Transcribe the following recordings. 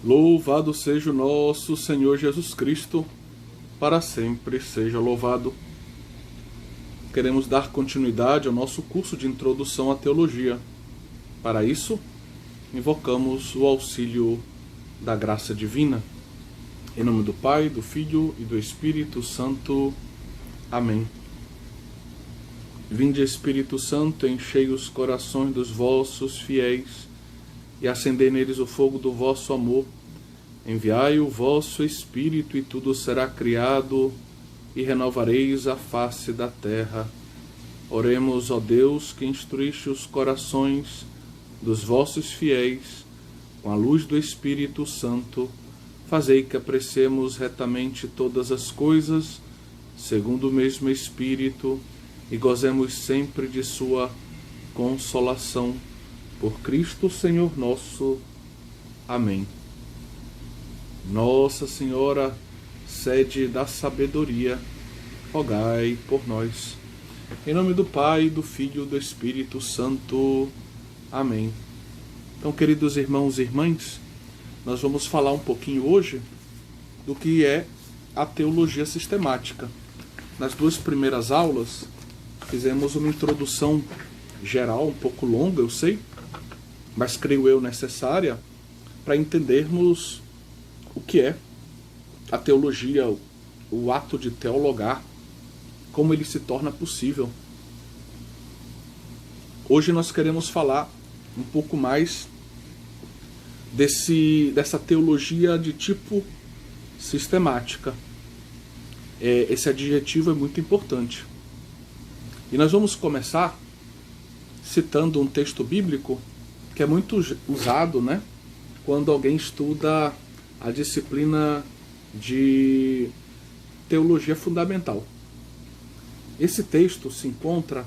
Louvado seja o nosso Senhor Jesus Cristo, para sempre seja louvado. Queremos dar continuidade ao nosso curso de introdução à teologia. Para isso, invocamos o auxílio da graça divina. Em nome do Pai, do Filho e do Espírito Santo. Amém. Vinde, Espírito Santo, enchei os corações dos vossos fiéis e acendei neles o fogo do vosso amor. Enviai o vosso Espírito e tudo será criado e renovareis a face da terra. Oremos, ó Deus, que instruíste os corações dos vossos fiéis com a luz do Espírito Santo. Fazei que apreciemos retamente todas as coisas, segundo o mesmo Espírito, e gozemos sempre de sua consolação. Por Cristo Senhor nosso. Amém. Nossa Senhora, sede da sabedoria, rogai por nós. Em nome do Pai, do Filho e do Espírito Santo. Amém. Então, queridos irmãos e irmãs, nós vamos falar um pouquinho hoje do que é a teologia sistemática. Nas duas primeiras aulas, fizemos uma introdução geral, um pouco longa, eu sei, mas creio eu necessária para entendermos o que é a teologia, o ato de teologar, como ele se torna possível. Hoje nós queremos falar um pouco mais dessa teologia de tipo sistemática. Esse adjetivo é muito importante. E nós vamos começar citando um texto bíblico que é muito usado, né, quando alguém estuda a disciplina de teologia fundamental. Esse texto se encontra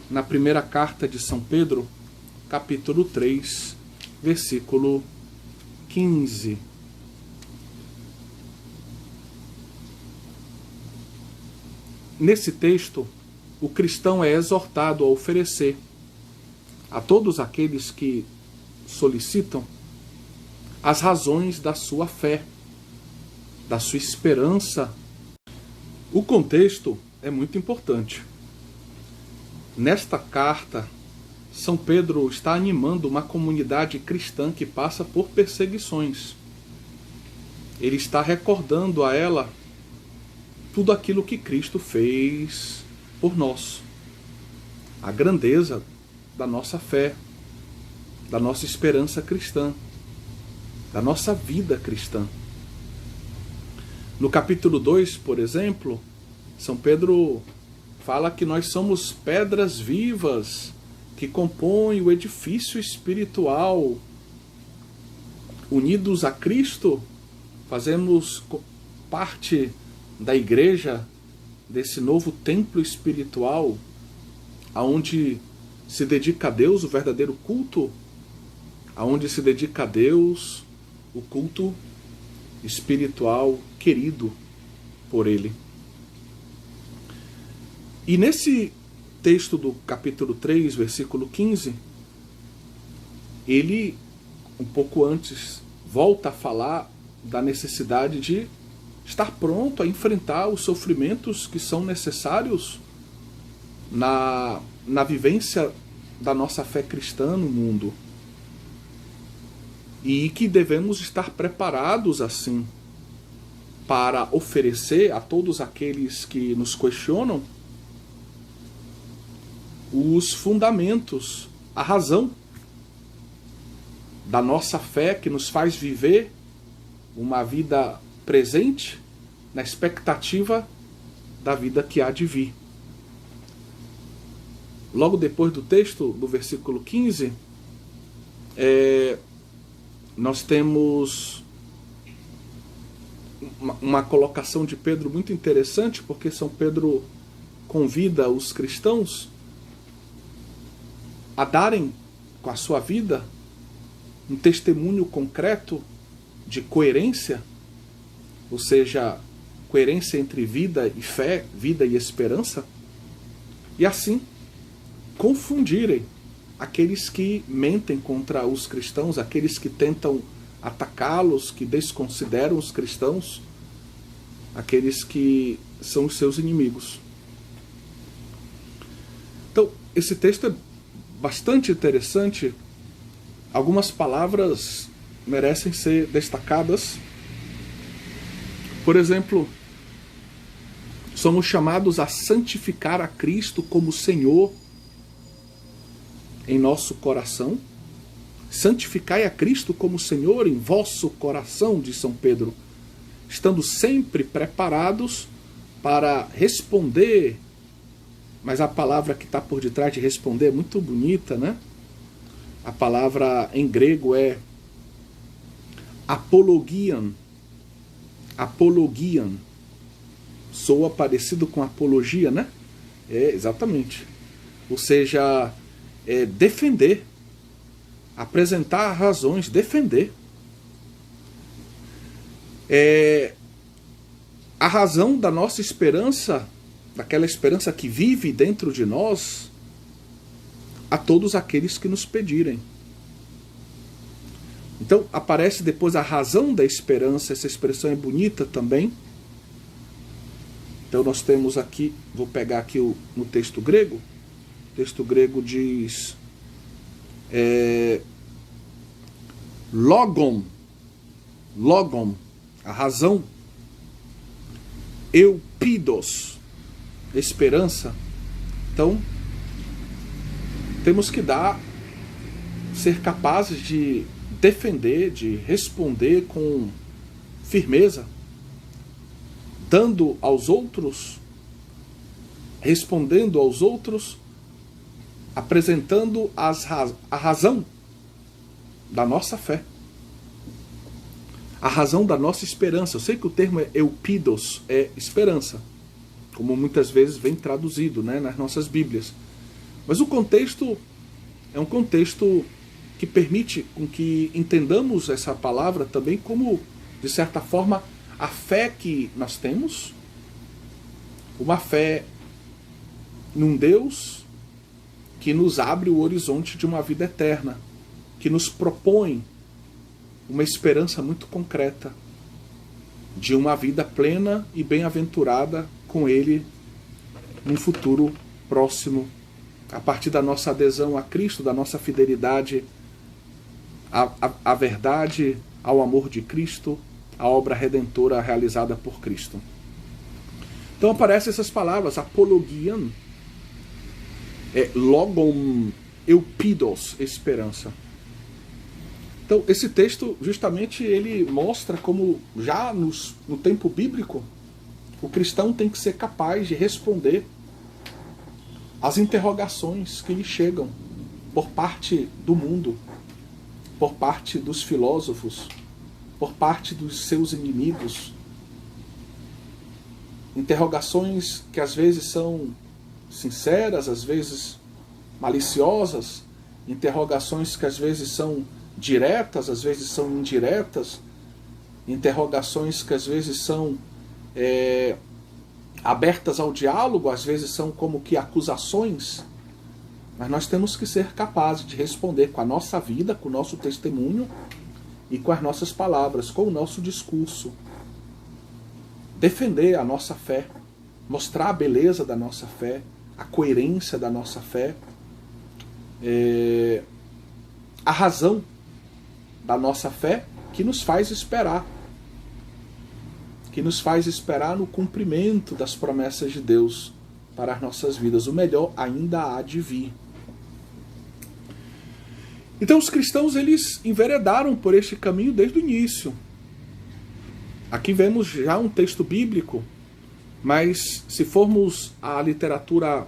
na primeira carta de São Pedro, capítulo 3, versículo 15. Nesse texto, o cristão é exortado a oferecer a todos aqueles que solicitam as razões da sua fé, da sua esperança. O contexto é muito importante. Nesta carta, São Pedro está animando uma comunidade cristã que passa por perseguições. Ele está recordando a ela tudo aquilo que Cristo fez por nós. A grandeza da nossa fé, da nossa esperança cristã, da nossa vida cristã. No capítulo 2, por exemplo, São Pedro fala que nós somos pedras vivas que compõem o edifício espiritual. Unidos a Cristo, fazemos parte da igreja, desse novo templo espiritual, aonde se dedica a Deus o verdadeiro culto, aonde se dedica a Deus o culto espiritual querido por Ele. E nesse texto do capítulo 3, versículo 15, ele, um pouco antes, volta a falar da necessidade de estar pronto a enfrentar os sofrimentos que são necessários na vivência da nossa fé cristã no mundo. E que devemos estar preparados assim para oferecer a todos aqueles que nos questionam os fundamentos, a razão da nossa fé que nos faz viver uma vida presente na expectativa da vida que há de vir. Logo depois do texto, do versículo 15, nós temos uma colocação de Pedro muito interessante, porque São Pedro convida os cristãos a darem com a sua vida um testemunho concreto de coerência, ou seja, coerência entre vida e fé, vida e esperança, e assim confundirem aqueles que mentem contra os cristãos, aqueles que tentam atacá-los, que desconsideram os cristãos, aqueles que são os seus inimigos. Então, esse texto é bastante interessante. Algumas palavras merecem ser destacadas. Por exemplo, somos chamados a santificar a Cristo como Senhor em nosso coração. Santificai a Cristo como Senhor em vosso coração, diz São Pedro, estando sempre preparados para responder. Mas a palavra que está por detrás de responder é muito bonita, né? A palavra em grego é apologian. Apologian. Soa parecido com apologia, né? É, exatamente. Ou seja, defender. Apresentar razões, defender. A razão da nossa esperança, daquela esperança que vive dentro de nós, a todos aqueles que nos pedirem. Então aparece depois a razão da esperança. Essa expressão é bonita também. Então nós temos aqui, vou pegar aqui no texto grego. O texto grego diz logon, a razão, eupidos, esperança. Então temos que ser capazes de defender, de responder com firmeza, dando aos outros, respondendo aos outros, apresentando a razão da nossa fé, a razão da nossa esperança. Eu sei que o termo é eupidos, é esperança, como muitas vezes vem traduzido, né, nas nossas Bíblias. Mas o contexto é um contexto que permite com que entendamos essa palavra também como, de certa forma, a fé que nós temos, uma fé num Deus que nos abre o horizonte de uma vida eterna, que nos propõe uma esperança muito concreta de uma vida plena e bem-aventurada com Ele num futuro próximo, a partir da nossa adesão a Cristo, da nossa fidelidade à verdade, ao amor de Cristo, à obra redentora realizada por Cristo. Então aparecem essas palavras, apologian, logon, eupidos, esperança. Então esse texto justamente ele mostra como já no tempo bíblico o cristão tem que ser capaz de responder às interrogações que lhe chegam por parte do mundo, por parte dos filósofos, por parte dos seus inimigos. Interrogações que às vezes são sinceras, às vezes maliciosas, interrogações que às vezes são diretas, às vezes são indiretas, interrogações que às vezes são abertas ao diálogo, às vezes são como que acusações. Mas nós temos que ser capazes de responder com a nossa vida, com o nosso testemunho e com as nossas palavras, com o nosso discurso. Defender a nossa fé, mostrar a beleza da nossa fé, a coerência da nossa fé, a razão da nossa fé que nos faz esperar, no cumprimento das promessas de Deus para as nossas vidas. O melhor ainda há de vir. Então os cristãos eles enveredaram por este caminho desde o início. Aqui vemos já um texto bíblico, mas se formos à literatura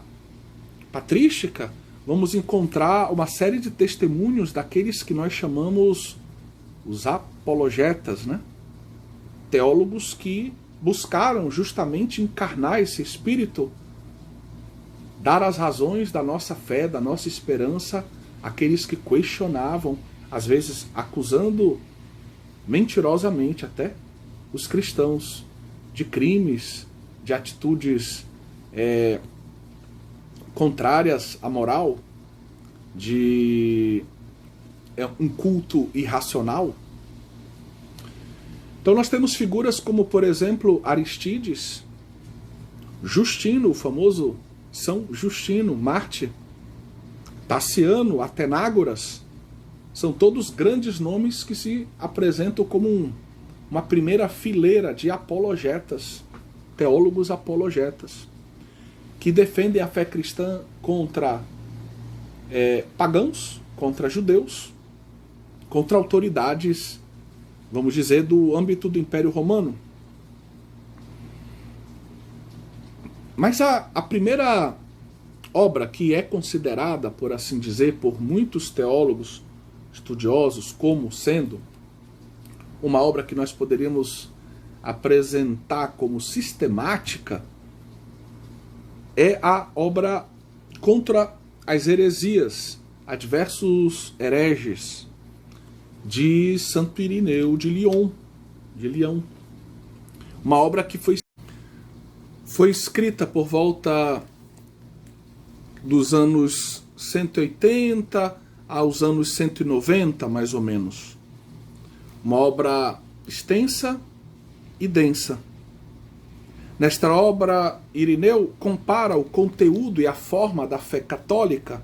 patrística, vamos encontrar uma série de testemunhos daqueles que nós chamamos os apologetas, né? Teólogos que buscaram justamente encarnar esse espírito, dar as razões da nossa fé, da nossa esperança, àqueles que questionavam, às vezes acusando mentirosamente até os cristãos de crimes, de atitudes contrárias à moral, de um culto irracional. Então nós temos figuras como, por exemplo, Aristides, Justino, o famoso São Justino, Mártir, Tassiano, Atenágoras, são todos grandes nomes que se apresentam como uma primeira fileira de apologetas, teólogos apologetas, que defendem a fé cristã contra pagãos, contra judeus, contra autoridades, vamos dizer, do âmbito do Império Romano. Mas a primeira obra que é considerada, por assim dizer, por muitos teólogos estudiosos como sendo uma obra que nós poderíamos apresentar como sistemática, é a obra contra as heresias, adversos hereges, de Santo Irineu de Lyon. Uma obra que foi escrita por volta dos anos 180 aos anos 190, mais ou menos. Uma obra extensa e densa. Nesta obra, Irineu compara o conteúdo e a forma da fé católica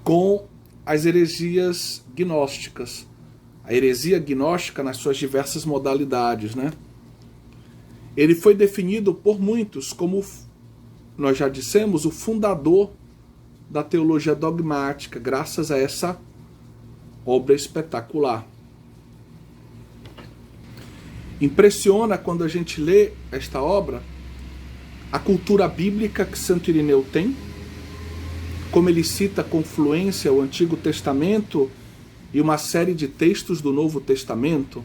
com as heresias gnósticas. A heresia gnóstica nas suas diversas modalidades, né? Ele foi definido por muitos como, nós já dissemos, o fundador da teologia dogmática, graças a essa obra espetacular. Impressiona quando a gente lê esta obra a cultura bíblica que Santo Irineu tem, como ele cita com fluência o Antigo Testamento e uma série de textos do Novo Testamento.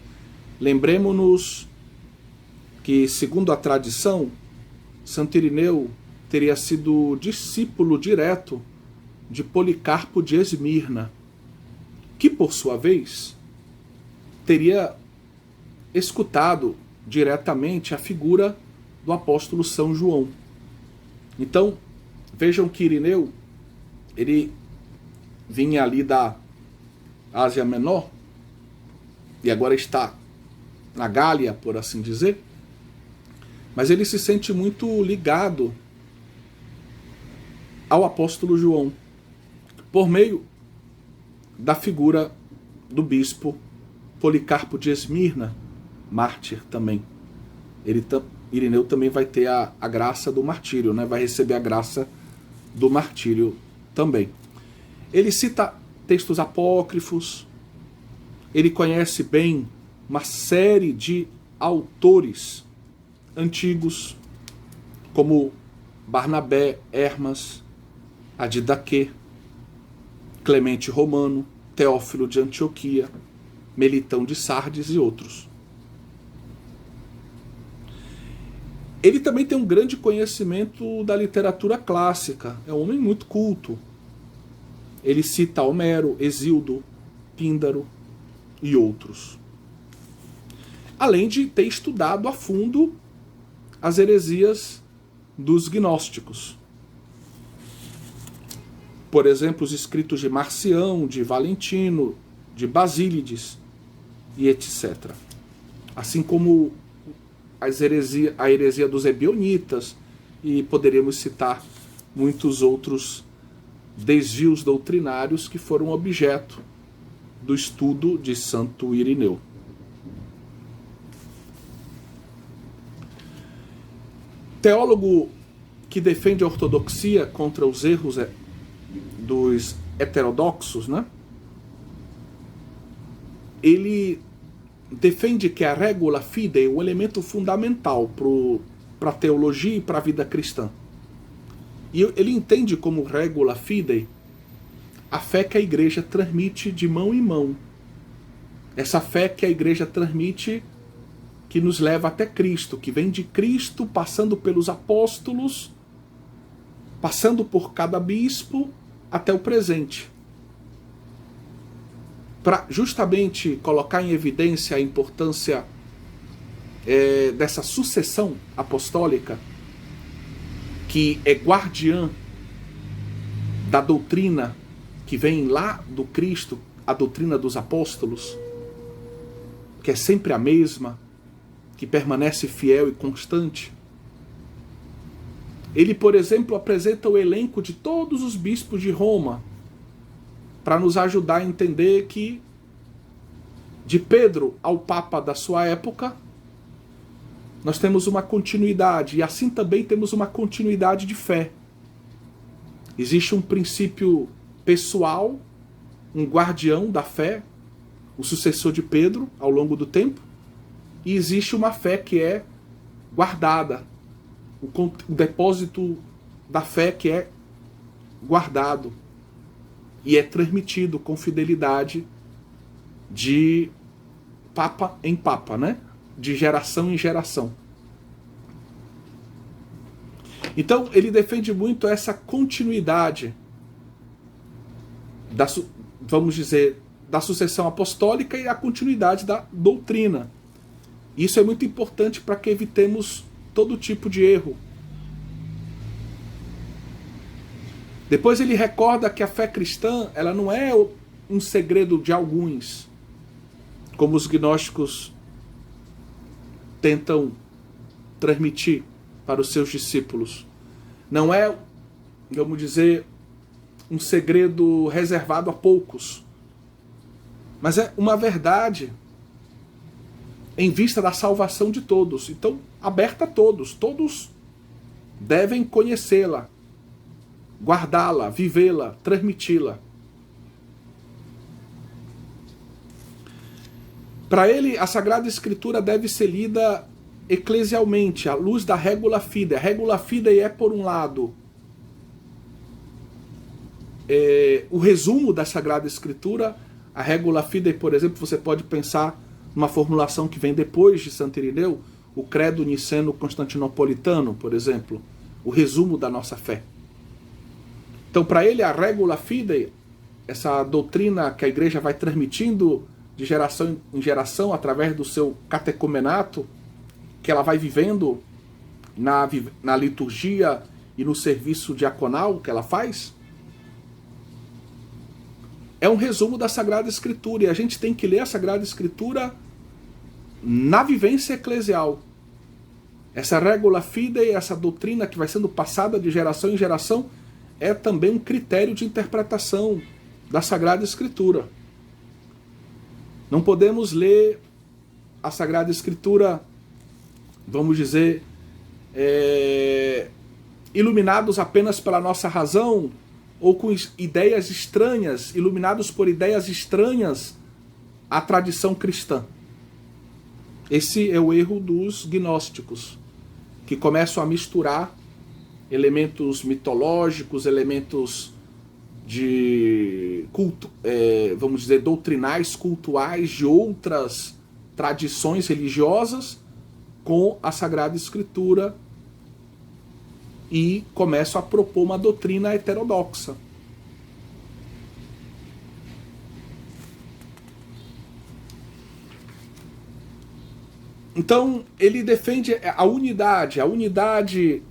Lembremos-nos que, segundo a tradição, Santo Irineu teria sido discípulo direto de Policarpo de Esmirna, que, por sua vez, teria escutado diretamente a figura do apóstolo São João. Então, vejam que Irineu, ele vinha ali da Ásia Menor, e agora está na Gália, por assim dizer, mas ele se sente muito ligado ao apóstolo João, por meio da figura do bispo Policarpo de Esmirna, mártir também. Irineu também vai ter a graça do martírio, né? Vai receber a graça do martírio também. Ele cita textos apócrifos, ele conhece bem uma série de autores antigos, como Barnabé, Hermas, Adidaquê, Clemente Romano, Teófilo de Antioquia, Melitão de Sardes e outros. Ele também tem um grande conhecimento da literatura clássica, é um homem muito culto. Ele cita Homero, Hesíodo, Píndaro e outros. Além de ter estudado a fundo as heresias dos gnósticos. Por exemplo, os escritos de Marcião, de Valentino, de Basílides e etc. Assim como a heresia dos ebionitas, e poderíamos citar muitos outros desvios doutrinários que foram objeto do estudo de Santo Irineu. Teólogo que defende a ortodoxia contra os erros dos heterodoxos, né? Ele defende que a regula fidei é um elemento fundamental para a teologia e para a vida cristã. E ele entende como regula fidei a fé que a igreja transmite de mão em mão. Essa fé que a igreja transmite, que nos leva até Cristo, que vem de Cristo, passando pelos apóstolos, passando por cada bispo, até o presente. Para justamente colocar em evidência a importância dessa sucessão apostólica, que é guardiã da doutrina que vem lá do Cristo, a doutrina dos apóstolos, que é sempre a mesma, que permanece fiel e constante. Ele, por exemplo, apresenta o elenco de todos os bispos de Roma, para nos ajudar a entender que, de Pedro ao Papa da sua época, nós temos uma continuidade, e assim também temos uma continuidade de fé. Existe um princípio pessoal, um guardião da fé, o sucessor de Pedro ao longo do tempo, e existe uma fé que é guardada, o depósito da fé que é guardado e é transmitido com fidelidade de papa em papa, né? De geração em geração. Então ele defende muito essa continuidade da, vamos dizer, da sucessão apostólica e a continuidade da doutrina. Isso é muito importante para que evitemos todo tipo de erro. Depois ele recorda que a fé cristã, ela não é um segredo de alguns, como os gnósticos tentam transmitir para os seus discípulos. Não é, vamos dizer, um segredo reservado a poucos, mas é uma verdade em vista da salvação de todos. Então, aberta a todos. Todos devem conhecê-la, guardá-la, vivê-la, transmiti-la. Para ele, a Sagrada Escritura deve ser lida eclesialmente, à luz da regula fidei. A regula fidei é, por um lado, o resumo da Sagrada Escritura. A regula fidei, por exemplo, você pode pensar numa formulação que vem depois de Santo Irineu, o credo niceno-constantinopolitano, por exemplo, o resumo da nossa fé. Então, para ele, a regula fidei, essa doutrina que a igreja vai transmitindo de geração em geração através do seu catecumenato, que ela vai vivendo na liturgia e no serviço diaconal que ela faz, é um resumo da Sagrada Escritura, e a gente tem que ler a Sagrada Escritura na vivência eclesial. Essa regula fidei, essa doutrina que vai sendo passada de geração em geração, é também um critério de interpretação da Sagrada Escritura. Não podemos ler a Sagrada Escritura, vamos dizer, iluminados apenas pela nossa razão, ou com ideias estranhas, iluminados por ideias estranhas à tradição cristã. Esse é o erro dos gnósticos, que começam a misturar elementos mitológicos, elementos de culto, vamos dizer, doutrinais, cultuais, de outras tradições religiosas, com a Sagrada Escritura, e começam a propor uma doutrina heterodoxa. Então, ele defende a unidade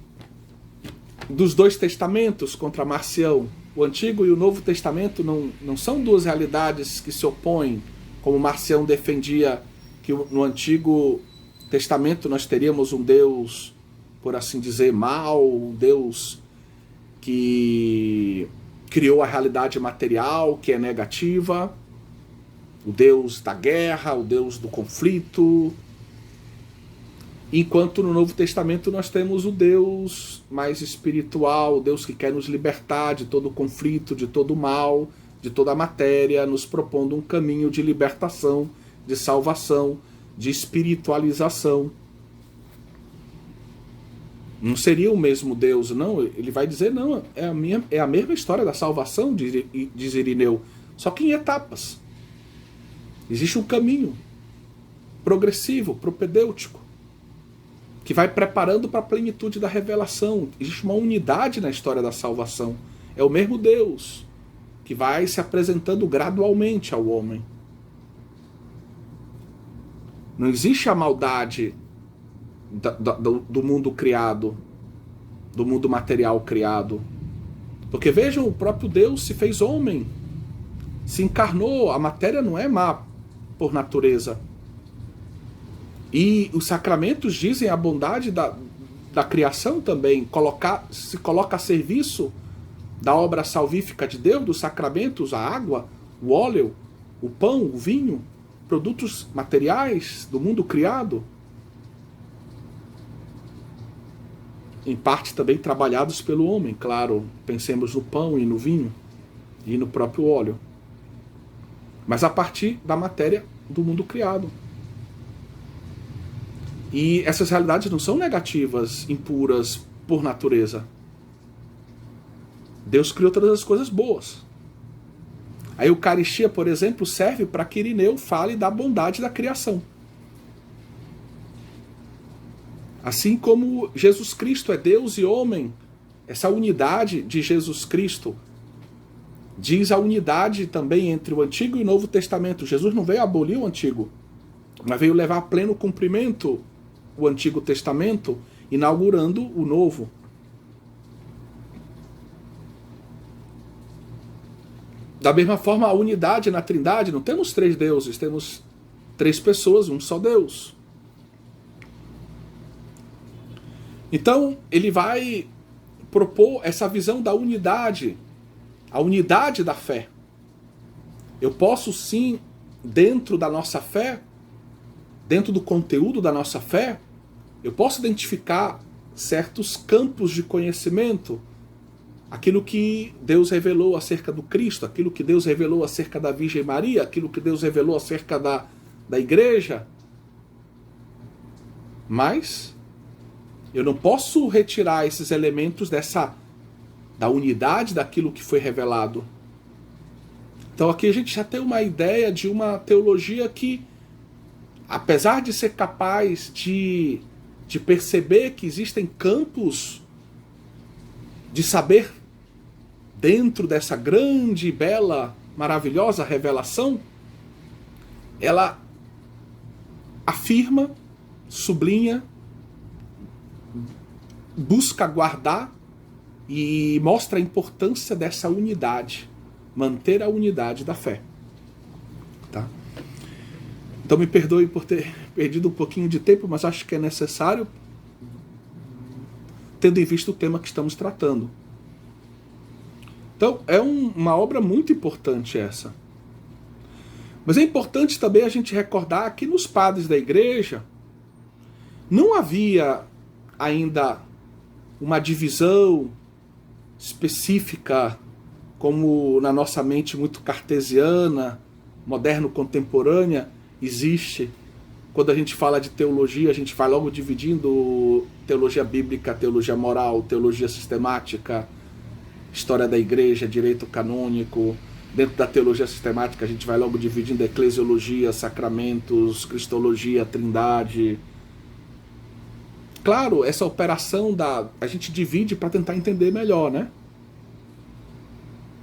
dos dois testamentos contra Marcião. O Antigo e o Novo Testamento não são duas realidades que se opõem, como Marcião defendia que no Antigo Testamento nós teríamos um Deus, por assim dizer, mau, um Deus que criou a realidade material, que é negativa, o Deus da guerra, o Deus do conflito. Enquanto no Novo Testamento nós temos o Deus mais espiritual, o Deus que quer nos libertar de todo o conflito, de todo o mal, de toda a matéria, nos propondo um caminho de libertação, de salvação, de espiritualização. Não seria o mesmo Deus, não. Ele vai dizer, não, é a mesma história da salvação, diz Irineu, só que em etapas. Existe um caminho progressivo, propedêutico, que vai preparando para a plenitude da revelação. Existe uma unidade na história da salvação. É o mesmo Deus que vai se apresentando gradualmente ao homem. Não existe a maldade do mundo criado, do mundo material criado. Porque vejam, o próprio Deus se fez homem, se encarnou. A matéria não é má por natureza. E os sacramentos dizem a bondade da criação também, se coloca a serviço da obra salvífica de Deus, dos sacramentos, a água, o óleo, o pão, o vinho, produtos materiais do mundo criado, em parte também trabalhados pelo homem, claro, pensemos no pão e no vinho e no próprio óleo, mas a partir da matéria do mundo criado. E essas realidades não são negativas, impuras por natureza. Deus criou todas as coisas boas. A Eucaristia, por exemplo, serve para que Irineu fale da bondade da criação. Assim como Jesus Cristo é Deus e homem, essa unidade de Jesus Cristo diz a unidade também entre o Antigo e o Novo Testamento. Jesus não veio abolir o Antigo, mas veio levar a pleno cumprimento o Antigo Testamento, inaugurando o Novo. Da mesma forma, a unidade na Trindade, não temos 3 deuses, temos 3 pessoas, um só Deus. Então, ele vai propor essa visão da unidade, a unidade da fé. Eu posso sim, dentro da nossa fé, dentro do conteúdo da nossa fé, eu posso identificar certos campos de conhecimento, aquilo que Deus revelou acerca do Cristo, aquilo que Deus revelou acerca da Virgem Maria, aquilo que Deus revelou acerca da igreja. Mas eu não posso retirar esses elementos da unidade daquilo que foi revelado. Então aqui a gente já tem uma ideia de uma teologia que, apesar de ser capaz de perceber que existem campos de saber dentro dessa grande, bela, maravilhosa revelação, ela afirma, sublinha, busca guardar e mostra a importância dessa unidade, manter a unidade da fé. Tá? Então me perdoe por ter perdido um pouquinho de tempo, mas acho que é necessário, tendo em vista o tema que estamos tratando. Então, é uma obra muito importante essa. Mas é importante também a gente recordar que nos padres da igreja não havia ainda uma divisão específica, como na nossa mente muito cartesiana, moderno-contemporânea, existe. Quando a gente fala de teologia, a gente vai logo dividindo teologia bíblica, teologia moral, teologia sistemática, história da igreja, direito canônico. Dentro da teologia sistemática a gente vai logo dividindo eclesiologia, sacramentos, cristologia, trindade. Claro, essa operação a gente divide para tentar entender melhor, né?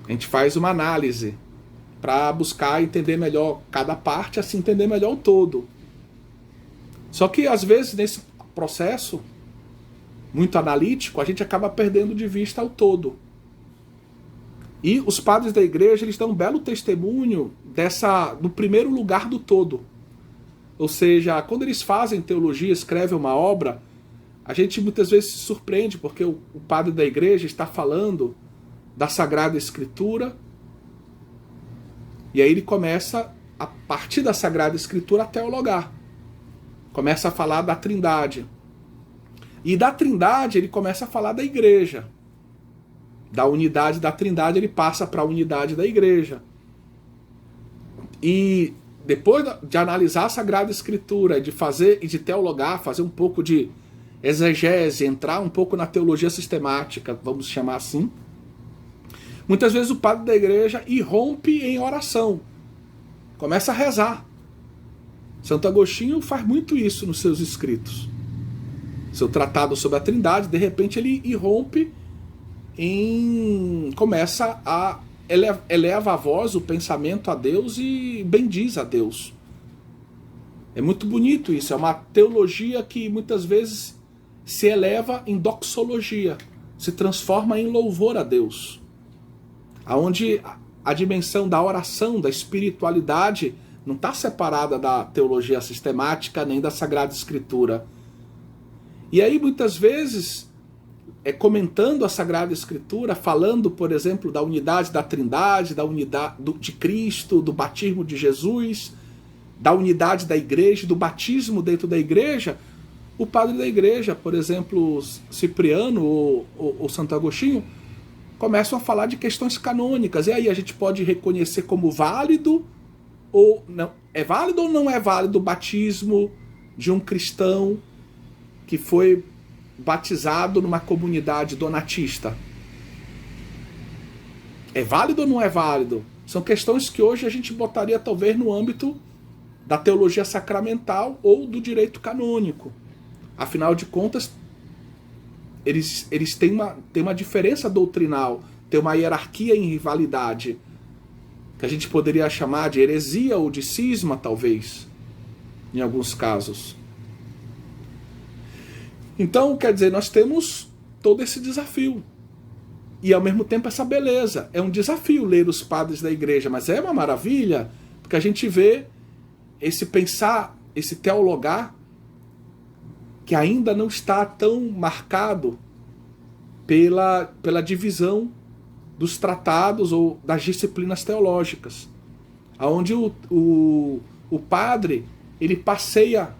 A gente faz uma análise para buscar entender melhor cada parte, assim entender melhor o todo. Só que às vezes nesse processo muito analítico, a gente acaba perdendo de vista o todo. E os padres da igreja, eles dão um belo testemunho do primeiro lugar do todo. Ou seja, quando eles fazem teologia, escrevem uma obra, a gente muitas vezes se surpreende, porque o padre da igreja está falando da Sagrada Escritura, e aí ele começa, a partir da Sagrada Escritura, a teologar. Começa a falar da Trindade. E da Trindade ele começa a falar da igreja. Da unidade da Trindade ele passa para a unidade da igreja. E depois de analisar a Sagrada Escritura, e de teologar, fazer um pouco de exegese, entrar um pouco na teologia sistemática, vamos chamar assim, muitas vezes o padre da igreja irrompe em oração, começa a rezar. Santo Agostinho faz muito isso nos seus escritos. Seu tratado sobre a Trindade, de repente ele irrompe começa a eleva a voz, o pensamento a Deus e bendiz a Deus. É muito bonito isso, é uma teologia que muitas vezes se eleva em doxologia, se transforma em louvor a Deus, aonde a dimensão da oração, da espiritualidade, não está separada da teologia sistemática nem da Sagrada Escritura. E aí muitas vezes, comentando a Sagrada Escritura, falando, por exemplo, da unidade da Trindade, da unidade de Cristo, do batismo de Jesus, da unidade da igreja, do batismo dentro da igreja, o padre da igreja, por exemplo, Cipriano ou Santo Agostinho, começam a falar de questões canônicas. E aí a gente pode reconhecer como válido ou não. É válido ou não é válido o batismo de um cristão que foi batizado numa comunidade donatista? É válido ou não é válido? São questões que hoje a gente botaria talvez no âmbito da teologia sacramental ou do direito canônico. Afinal de contas, eles têm uma diferença doutrinal, tem uma hierarquia em rivalidade, que a gente poderia chamar de heresia ou de cisma, talvez, em alguns casos. Então, quer dizer, nós temos todo esse desafio. E, ao mesmo tempo, essa beleza. É um desafio ler os padres da igreja, mas é uma maravilha, porque a gente vê esse pensar, esse teologar, que ainda não está tão marcado pela divisão dos tratados ou das disciplinas teológicas, onde o padre ele passeia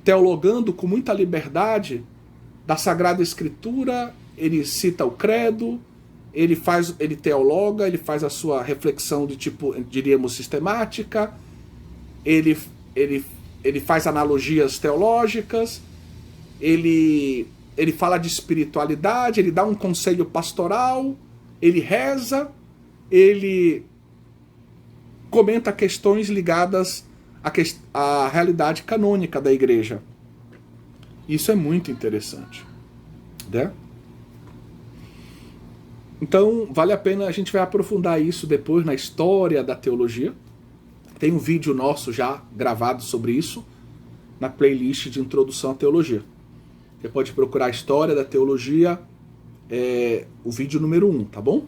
teologando com muita liberdade da Sagrada Escritura, ele cita o credo, ele teologa, ele faz a sua reflexão de tipo, diríamos, sistemática, ele faz analogias teológicas, ele fala de espiritualidade, ele dá um conselho pastoral, ele reza, ele comenta questões ligadas à realidade canônica da igreja. Isso é muito interessante, né? Então, vale a pena, a gente vai aprofundar isso depois na história da teologia. Tem um vídeo nosso já gravado sobre isso, na playlist de Introdução à Teologia. Você pode procurar a História da Teologia, o vídeo número 1, tá bom?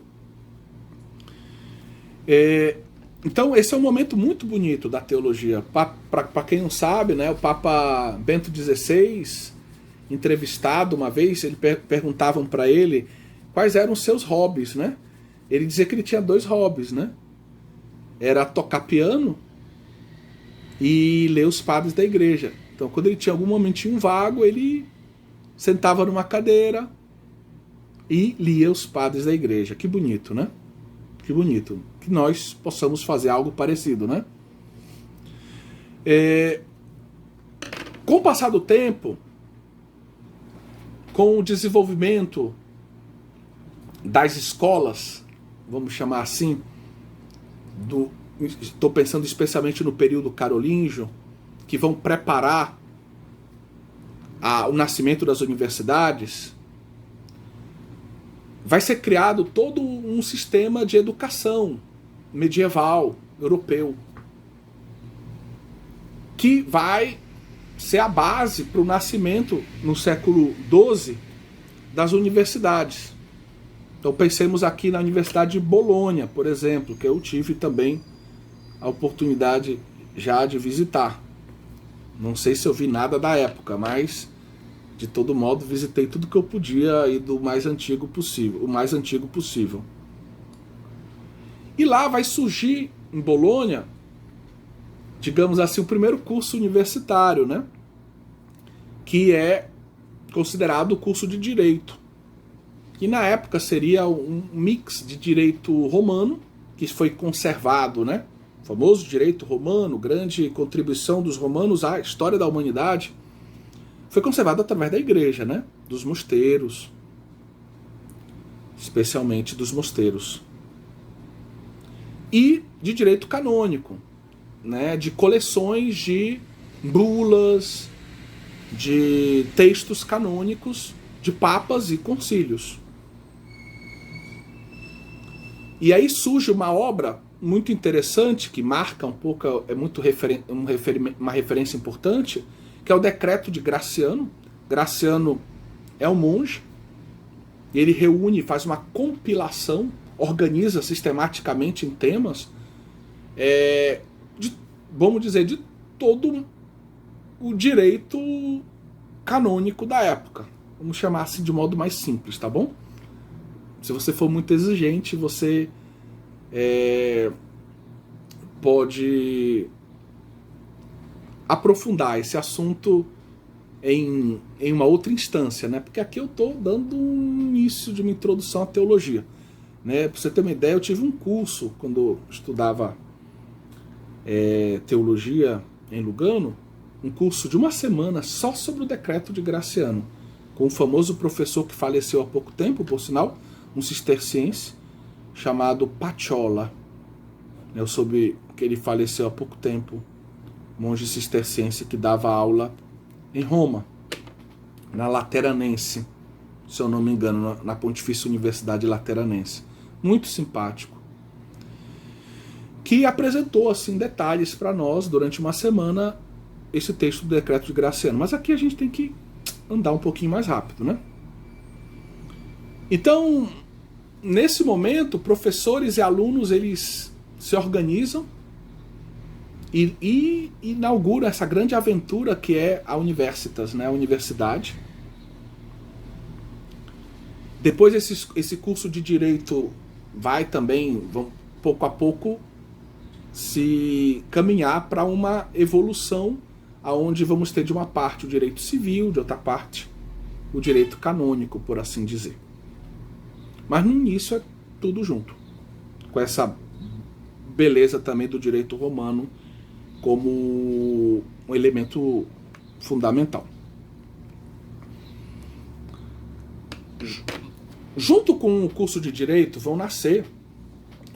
Então, esse é um momento muito bonito da teologia. Para quem não sabe, né, o Papa Bento XVI, entrevistado uma vez, perguntavam para ele quais eram os seus hobbies, né? Ele dizia que ele tinha 2 hobbies, né? Era tocar piano e ler os padres da igreja. Então, quando ele tinha algum momentinho vago, ele sentava numa cadeira e lia os padres da igreja. Que bonito, né? Que bonito. Que nós possamos fazer algo parecido, né? Com o passar do tempo, com o desenvolvimento das escolas, vamos chamar assim, estou pensando especialmente no período carolíngio, que vão preparar o nascimento das universidades, vai ser criado todo um sistema de educação medieval, europeu, que vai ser a base para o nascimento, no século XII, das universidades. Então pensemos aqui na Universidade de Bolonha, por exemplo, que eu tive também a oportunidade já de visitar. Não sei se eu vi nada da época, mas de todo modo visitei tudo que eu podia e do mais antigo possível, o mais antigo possível. E lá vai surgir em Bolonha, digamos assim, o primeiro curso universitário, né? Que é considerado o curso de direito. Que na época seria um mix de direito romano, que foi conservado, né? O famoso direito romano, grande contribuição dos romanos à história da humanidade, foi conservado através da igreja, né? Dos mosteiros, especialmente dos mosteiros. E de direito canônico, né? De coleções de bulas, de textos canônicos de papas e concílios. E aí surge uma obra muito interessante, que marca um pouco, é muito uma referência importante, que é o Decreto de Graciano. Graciano é um monge, e ele reúne, faz uma compilação, organiza sistematicamente em temas, vamos dizer, de todo o direito canônico da época. Vamos chamar assim de modo mais simples, tá bom? Se você for muito exigente, você pode aprofundar esse assunto em uma outra instância, né? Porque aqui eu estou dando um início de uma introdução à teologia, né? Para você ter uma ideia, eu tive um curso quando eu estudava teologia em Lugano, um curso de uma semana só sobre o decreto de Graciano, com o famoso professor que faleceu há pouco tempo, por sinal, um cisterciense, chamado Pacciola. Eu soube que ele faleceu há pouco tempo, monge cisterciense que dava aula em Roma, na Lateranense, se eu não me engano, na Pontifícia Universidade Lateranense. Muito simpático. Que apresentou assim detalhes para nós durante uma semana esse texto do decreto de Graciano. Mas aqui a gente tem que andar um pouquinho mais rápido, né? Então, nesse momento, professores e alunos eles se organizam e inauguram essa grande aventura que é a Universitas, né? A universidade. Depois esse curso de Direito vai também, pouco a pouco, se caminhar para uma evolução aonde vamos ter de uma parte o direito civil, de outra parte o direito canônico, por assim dizer. Mas no início é tudo junto, com essa beleza também do direito romano como um elemento fundamental. Junto com o curso de Direito vão nascer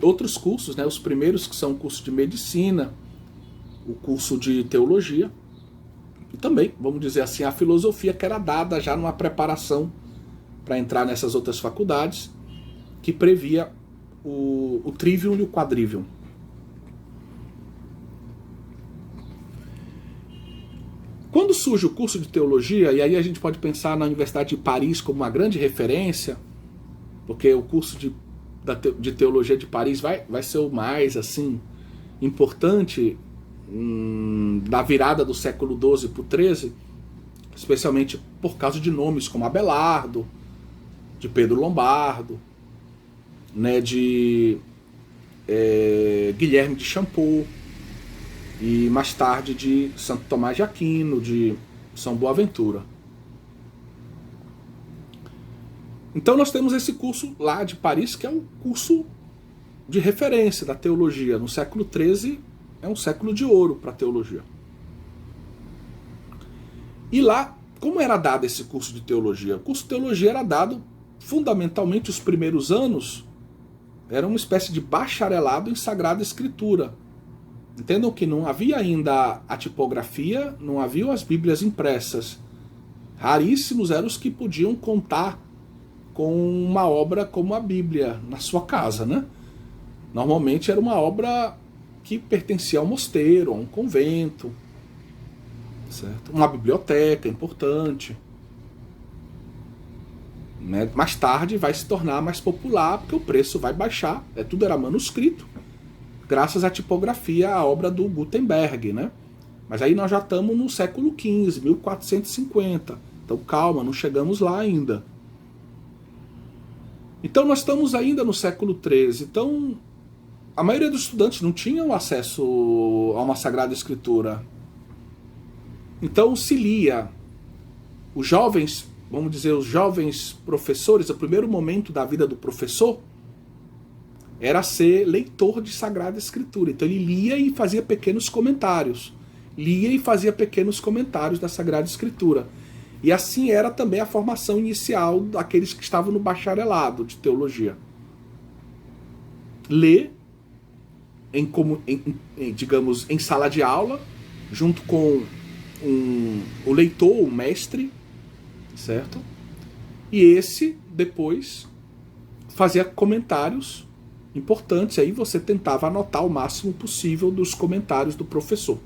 outros cursos, né? Os primeiros que são o curso de Medicina, o curso de Teologia, e também, vamos dizer assim, a filosofia que era dada já numa preparação para entrar nessas outras faculdades, que previa o trivium e o quadrivium. Quando surge o curso de Teologia, e aí a gente pode pensar na Universidade de Paris como uma grande referência, porque o curso de Teologia de Paris vai ser o mais assim importante da virada do século XII para o XIII, especialmente por causa de nomes como Abelardo, de Pedro Lombardo, né, de Guilherme de Champeaux, e mais tarde de Santo Tomás de Aquino, de São Boaventura. Então nós temos esse curso lá de Paris, que é um curso de referência da teologia. No século XIII é um século de ouro para a teologia. E lá, como era dado esse curso de teologia? O curso de teologia era dado, fundamentalmente, os primeiros anos, era uma espécie de bacharelado em Sagrada Escritura. Entendam que não havia ainda a tipografia, não haviam as Bíblias impressas. Raríssimos eram os que podiam contar com uma obra como a Bíblia na sua casa, né? Normalmente era uma obra que pertencia ao mosteiro, a um convento, certo? Uma biblioteca importante. Né? Mais tarde vai se tornar mais popular, porque o preço vai baixar. Tudo era manuscrito, graças à tipografia, à obra do Gutenberg, né? Mas aí nós já estamos no século XV, 1450. Então calma, não chegamos lá ainda. Então nós estamos ainda no século XIII. Então a maioria dos estudantes não tinham acesso a uma Sagrada Escritura. Então se lia. Os jovens, vamos dizer, os jovens professores, o primeiro momento da vida do professor era ser leitor de Sagrada Escritura. Então ele lia e fazia pequenos comentários. Lia e fazia pequenos comentários da Sagrada Escritura. E assim era também a formação inicial daqueles que estavam no bacharelado de teologia. Ler, digamos, em sala de aula, junto com o leitor, o mestre, certo? E esse, depois, fazia comentários importantes. Aí você tentava anotar o máximo possível dos comentários do professor.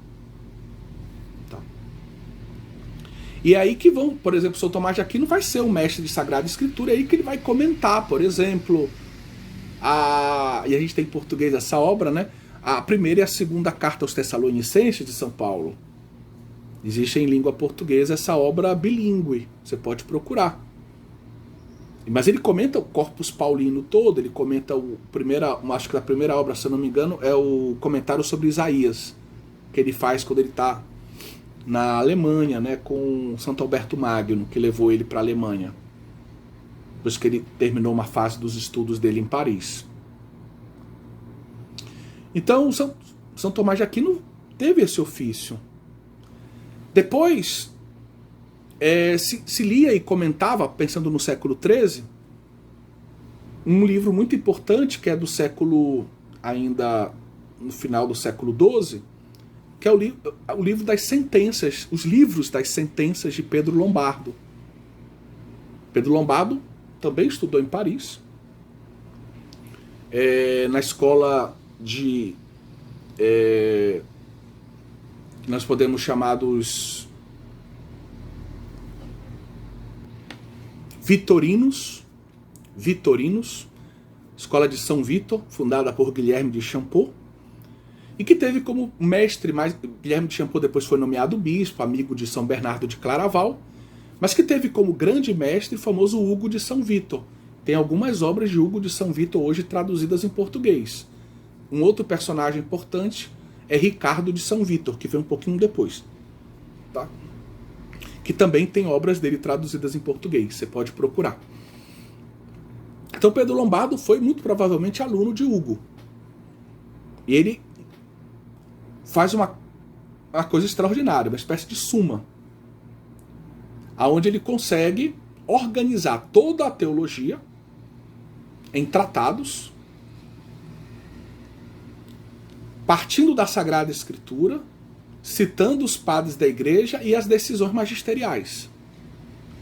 E aí que vão, por exemplo, São Tomás de Aquino vai ser o mestre de Sagrada Escritura, é aí que ele vai comentar, por exemplo, e a gente tem em português essa obra, né? a primeira e a segunda carta aos Tessalonicenses de São Paulo. Existe em língua portuguesa essa obra bilíngue, você pode procurar. Mas ele comenta o Corpus Paulino todo, ele comenta acho que a primeira obra, se eu não me engano, é o comentário sobre Isaías, que ele faz quando ele está na Alemanha, né, com Santo Alberto Magno, que levou ele para a Alemanha, depois que ele terminou uma fase dos estudos dele em Paris. Então, São Tomás de Aquino teve esse ofício. Depois, se lia e comentava, pensando no século XIII, um livro muito importante, que é do século, ainda no final do século XII, que é o livro das sentenças, os livros das sentenças de Pedro Lombardo. Pedro Lombardo também estudou em Paris, na escola de... nós podemos chamar dos Vitorinos, escola de São Vitor, fundada por Guilherme de Champeaux, e que teve como mestre, Guilherme de Champeaux depois foi nomeado bispo, amigo de São Bernardo de Claraval, mas que teve como grande mestre o famoso Hugo de São Vitor. Tem algumas obras de Hugo de São Vitor hoje traduzidas em português. Um outro personagem importante é Ricardo de São Vitor, que veio um pouquinho depois, tá? Que também tem obras dele traduzidas em português, você pode procurar. Então Pedro Lombardo foi muito provavelmente aluno de Hugo. E ele faz uma coisa extraordinária, uma espécie de suma, aonde ele consegue organizar toda a teologia em tratados, partindo da Sagrada Escritura, citando os padres da igreja e as decisões magisteriais.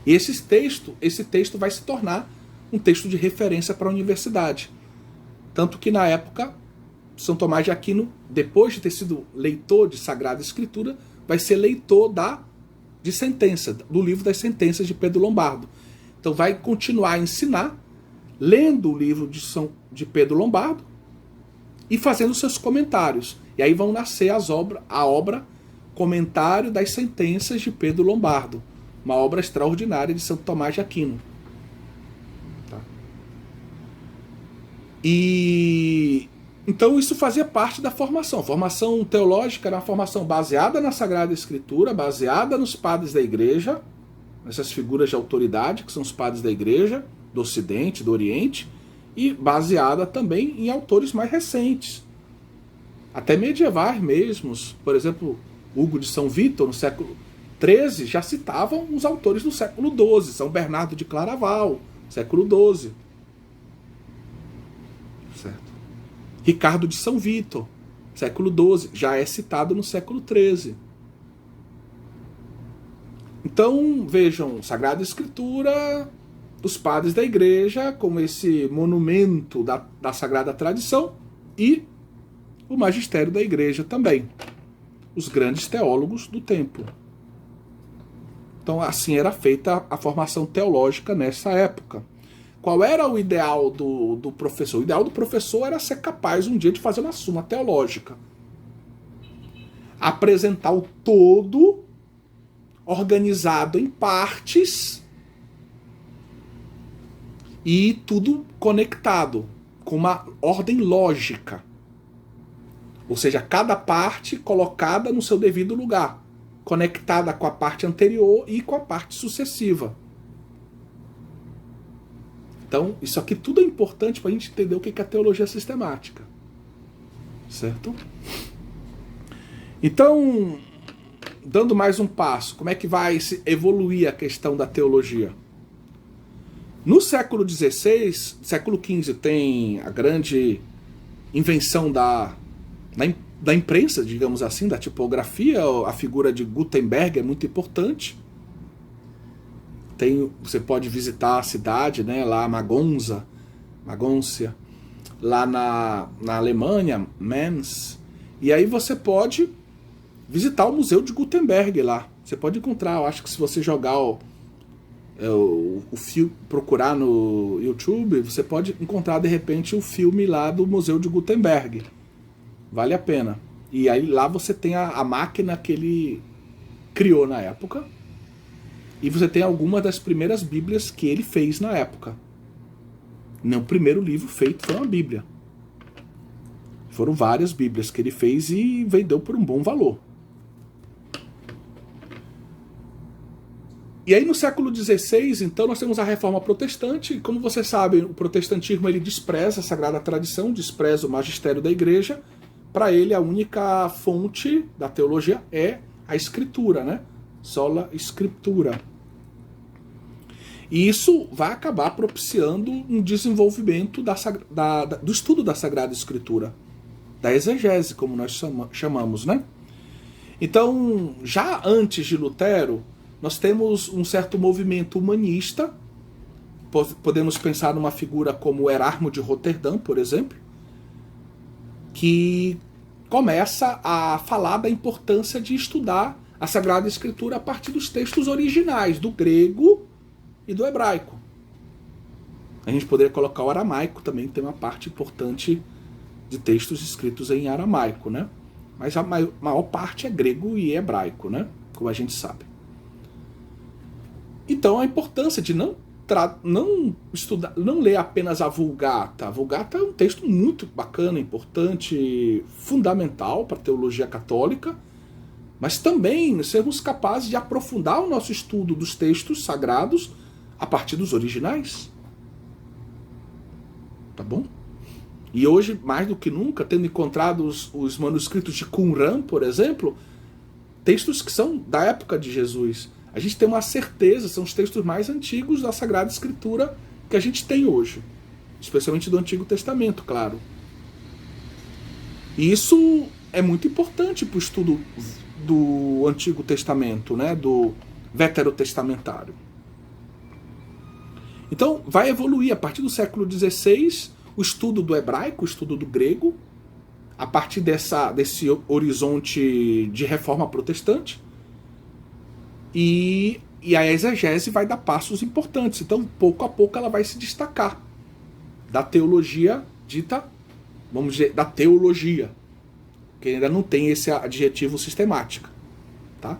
E esse texto vai se tornar um texto de referência para a universidade. Tanto que na época, São Tomás de Aquino, depois de ter sido leitor de Sagrada Escritura, vai ser leitor de sentença, do livro das sentenças de Pedro Lombardo. Então vai continuar a ensinar, lendo o livro de Pedro Lombardo e fazendo seus comentários. E aí vão nascer a obra Comentário das Sentenças de Pedro Lombardo, uma obra extraordinária de Santo Tomás de Aquino. Tá? E então isso fazia parte da formação. A formação teológica era uma formação baseada na Sagrada Escritura, baseada nos padres da igreja, nessas figuras de autoridade, que são os padres da igreja, do Ocidente, do Oriente, e baseada também em autores mais recentes, até medievais mesmos. Por exemplo, Hugo de São Vitor, no século XIII, já citavam os autores do século XII, São Bernardo de Claraval, século XII. Certo. Ricardo de São Vitor, século XII, já é citado no século XIII. Então, vejam, Sagrada Escritura, os padres da igreja, como esse monumento da sagrada tradição, e o magistério da igreja também, os grandes teólogos do tempo. Então, assim era feita a formação teológica nessa época. Qual era o ideal do professor? O ideal do professor era ser capaz um dia de fazer uma suma teológica, apresentar o todo organizado em partes e tudo conectado com uma ordem lógica. Ou seja, cada parte colocada no seu devido lugar, conectada com a parte anterior e com a parte sucessiva. Então, isso aqui tudo é importante para a gente entender o que é a teologia sistemática. Certo? Então, dando mais um passo, como é que vai se evoluir a questão da teologia? No século XVI, século XV, tem a grande invenção da imprensa, digamos assim, da tipografia. A figura de Gutenberg é muito importante. Você pode visitar a cidade, né, lá Magôncia, lá na Alemanha, Mainz, e aí você pode visitar o Museu de Gutenberg lá. Você pode encontrar, eu acho que se você jogar o filme, procurar no YouTube, você pode encontrar de repente o filme lá do Museu de Gutenberg, Vale a pena. E aí lá você tem a máquina que ele criou na época, e você tem algumas das primeiras bíblias que ele fez na época. O primeiro livro feito foi uma bíblia. Foram várias bíblias que ele fez e vendeu por um bom valor. E aí no século XVI, então, nós temos a Reforma Protestante. Como você sabe, o protestantismo ele despreza a Sagrada Tradição, despreza o magistério da Igreja. Para ele, a única fonte da teologia é a Escritura, né? Sola Scriptura. E isso vai acabar propiciando um desenvolvimento do estudo da Sagrada Escritura, da exegese, como nós chamamos, né? Então, já antes de Lutero, nós temos um certo movimento humanista. Podemos pensar numa figura como Erasmo de Roterdã, por exemplo, que começa a falar da importância de estudar a Sagrada Escritura a partir dos textos originais, do grego e do hebraico. A gente poderia colocar o aramaico também, tem uma parte importante de textos escritos em aramaico, né? Mas a maior parte é grego e hebraico, né? Como a gente sabe. Então a importância de não estudar, não ler apenas a Vulgata. A Vulgata é um texto muito bacana, importante, fundamental para a teologia católica, mas também sermos capazes de aprofundar o nosso estudo dos textos sagrados a partir dos originais. Tá bom? E hoje, mais do que nunca, tendo encontrado os manuscritos de Qumran, por exemplo, textos que são da época de Jesus, a gente tem uma certeza, são os textos mais antigos da Sagrada Escritura que a gente tem hoje, especialmente do Antigo Testamento, claro. E isso é muito importante para o estudo do Antigo Testamento, né, do veterotestamentário. Então, vai evoluir a partir do século XVI o estudo do hebraico, o estudo do grego, a partir desse horizonte de reforma protestante. E a exegese vai dar passos importantes. Então, pouco a pouco, ela vai se destacar da teologia dita, vamos dizer, da teologia, que ainda não tem esse adjetivo sistemática. Tá?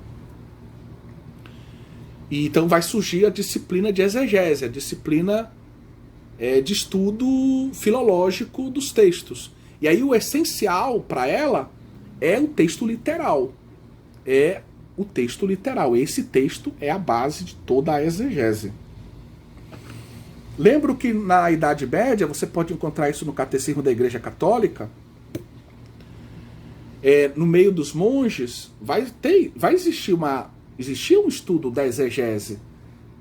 E então vai surgir a disciplina de exegese, a disciplina de estudo filológico dos textos. E aí o essencial para ela é o texto literal. É o texto literal. Esse texto é a base de toda a exegese. Lembro que na Idade Média, você pode encontrar isso no Catecismo da Igreja Católica, no meio dos monges, existia um estudo da exegese.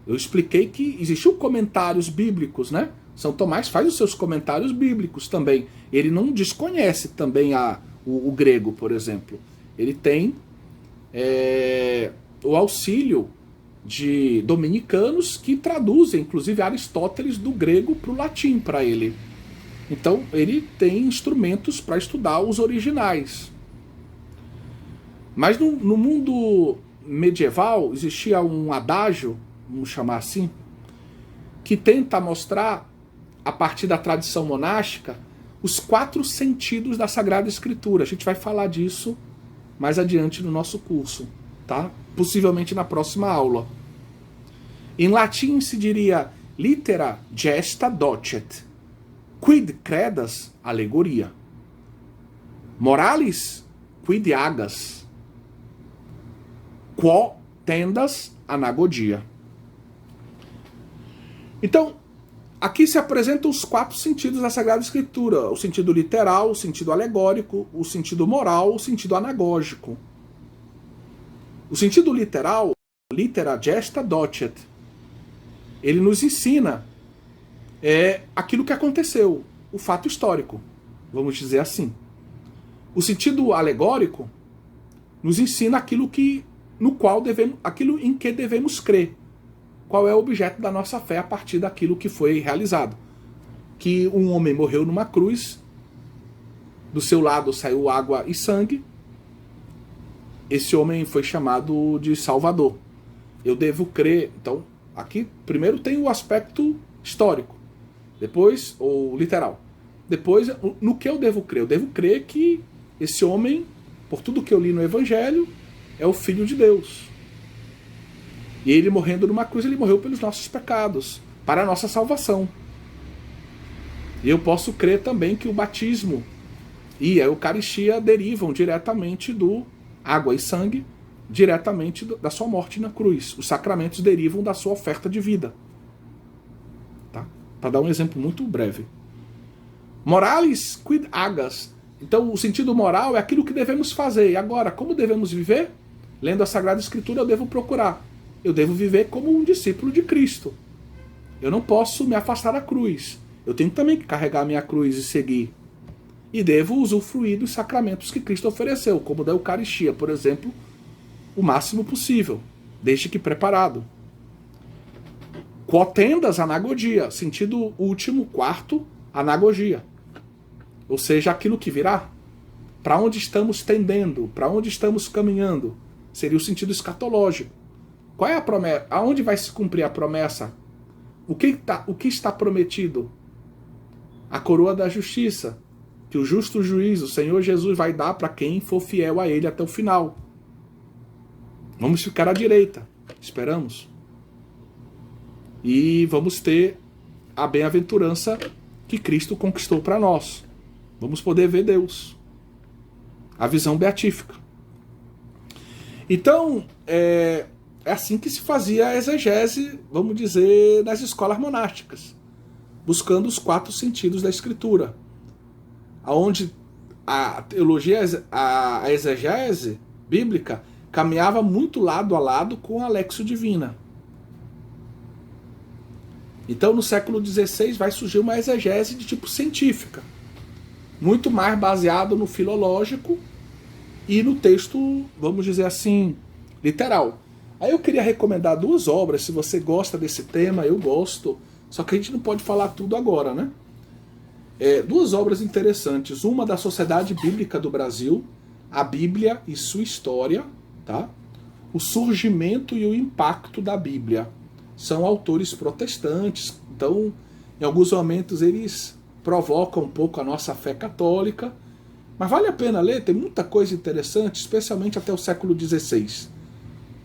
Eu expliquei que existiam comentários bíblicos, né? São Tomás faz os seus comentários bíblicos também. Ele não desconhece também o grego, por exemplo. Ele tem o auxílio de dominicanos que traduzem, inclusive, Aristóteles do grego para o latim para ele. Então, ele tem instrumentos para estudar os originais. Mas no mundo medieval existia um adágio, vamos chamar assim, que tenta mostrar, a partir da tradição monástica, os 4 sentidos da Sagrada Escritura. A gente vai falar disso mais adiante no nosso curso, tá? Possivelmente na próxima aula. Em latim se diria litera gesta docet, quid credas, alegoria, moralis, quid agas, quo tendas, anagogia. Então, aqui se apresentam os 4 sentidos da Sagrada Escritura: o sentido literal, o sentido alegórico, o sentido moral, o sentido anagógico. O sentido literal, litera gesta docet, ele nos ensina aquilo que aconteceu, o fato histórico, vamos dizer assim. O sentido alegórico nos ensina aquilo em que devemos crer. Qual é o objeto da nossa fé a partir daquilo que foi realizado. Que um homem morreu numa cruz, do seu lado saiu água e sangue, esse homem foi chamado de Salvador. Eu devo crer. Então, aqui primeiro tem o aspecto histórico, depois o literal. Depois, no que eu devo crer? Eu devo crer que esse homem, por tudo que eu li no Evangelho, é o Filho de Deus. E ele morrendo numa cruz, ele morreu pelos nossos pecados, para a nossa salvação. E eu posso crer também que o batismo e a Eucaristia derivam diretamente do água e sangue, diretamente da sua morte na cruz. Os sacramentos derivam da sua oferta de vida. Tá? Para dar um exemplo muito breve. Moralis quid agas. Então, o sentido moral é aquilo que devemos fazer. E agora, como devemos viver? Lendo a Sagrada Escritura, eu devo procurar. Eu devo viver como um discípulo de Cristo. Eu não posso me afastar da cruz. Eu tenho também que carregar a minha cruz e seguir. E devo usufruir dos sacramentos que Cristo ofereceu, como da Eucaristia, por exemplo, o máximo possível, desde que preparado. Quotendas anagogia, sentido último, quarto, anagogia. Ou seja, aquilo que virá. Para onde estamos tendendo, para onde estamos caminhando, seria o sentido escatológico. Qual é a promessa? Aonde vai se cumprir a promessa? O que está prometido? A coroa da justiça, que o justo juiz, o Senhor Jesus, vai dar para quem for fiel a Ele até o final. Vamos ficar à direita, esperamos. E vamos ter a bem-aventurança que Cristo conquistou para nós. Vamos poder ver Deus. A visão beatífica. Então, é assim que se fazia a exegese, vamos dizer, nas escolas monásticas, buscando os 4 sentidos da Escritura, aonde a teologia, a exegese bíblica caminhava muito lado a lado com a Lexio Divina. Então, no século XVI vai surgir uma exegese de tipo científica, muito mais baseado no filológico e no texto, vamos dizer assim, literal. Aí eu queria recomendar 2 obras, se você gosta desse tema, eu gosto, só que a gente não pode falar tudo agora, né? 2 obras interessantes, uma da Sociedade Bíblica do Brasil, A Bíblia e Sua História, tá? O Surgimento e o Impacto da Bíblia. São autores protestantes, então em alguns momentos eles provocam um pouco a nossa fé católica, mas vale a pena ler, tem muita coisa interessante, especialmente até o século XVI.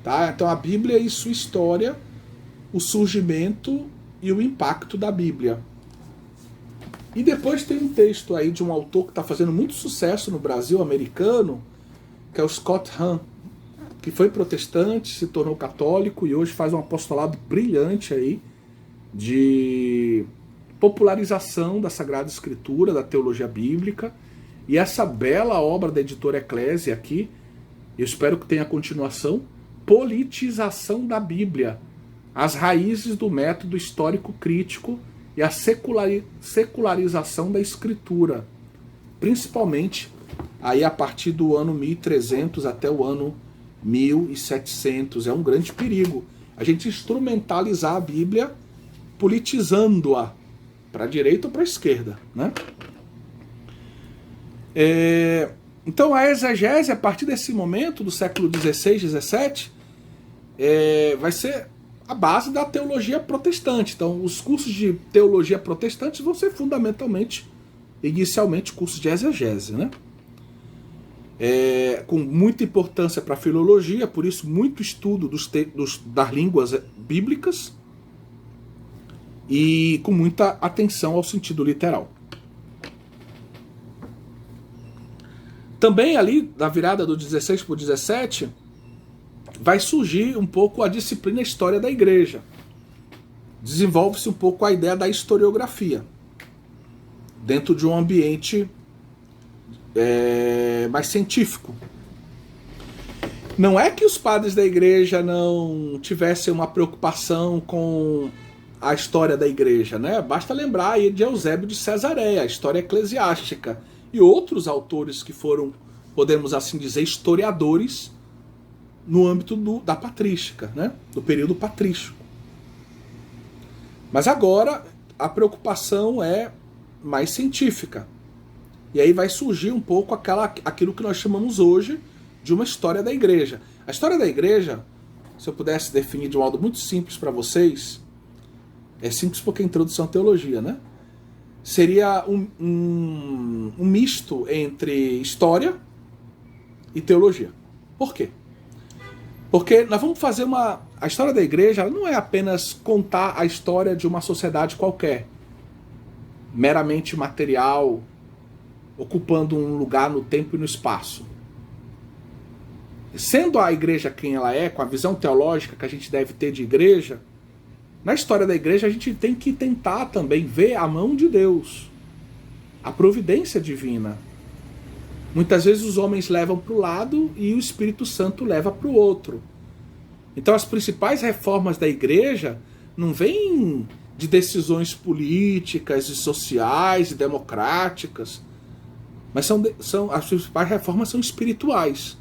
Tá? Então a Bíblia e Sua História, o Surgimento e o Impacto da Bíblia. E depois tem um texto aí de um autor que está fazendo muito sucesso no Brasil, americano, que é o Scott Hahn, que foi protestante, se tornou católico e hoje faz um apostolado brilhante aí de popularização da Sagrada Escritura, da teologia bíblica. E essa bela obra da editora Eclésia aqui, eu espero que tenha continuação, Politização da Bíblia, as raízes do método histórico crítico e a secularização da Escritura, principalmente aí a partir do ano 1300 até o ano 1700. É um grande perigo a gente instrumentalizar a Bíblia, politizando-a para a direita ou para a esquerda, né? Então a exegese, a partir desse momento, do século XVI, XVII, vai ser a base da teologia protestante. Então os cursos de teologia protestante vão ser fundamentalmente, inicialmente, cursos de exegese, né? Com muita importância para a filologia, por isso muito estudo das línguas bíblicas e com muita atenção ao sentido literal. Também ali, da virada do 16 para o 17, vai surgir um pouco a disciplina História da Igreja. Desenvolve-se um pouco a ideia da historiografia, dentro de um ambiente mais científico. Não é que os padres da igreja não tivessem uma preocupação com a história da igreja, né? Basta lembrar aí de Eusébio de Cesareia, a história eclesiástica, e outros autores que foram, podemos assim dizer, historiadores no âmbito da patrística, né? Do período patrístico. Mas agora a preocupação é mais científica. E aí vai surgir um pouco aquilo que nós chamamos hoje de uma história da igreja. A história da igreja, se eu pudesse definir de um modo muito simples para vocês, é simples porque é introdução à teologia, né? Seria um um misto entre história e teologia. Por quê? Porque nós vamos fazer a história da igreja não é apenas contar a história de uma sociedade qualquer, meramente material, ocupando um lugar no tempo e no espaço. Sendo a igreja quem ela é, com a visão teológica que a gente deve ter de igreja, na história da igreja a gente tem que tentar também ver a mão de Deus, a providência divina. Muitas vezes os homens levam para o lado e o Espírito Santo leva para o outro. Então as principais reformas da igreja não vêm de decisões políticas e sociais e democráticas, mas as principais reformas são espirituais.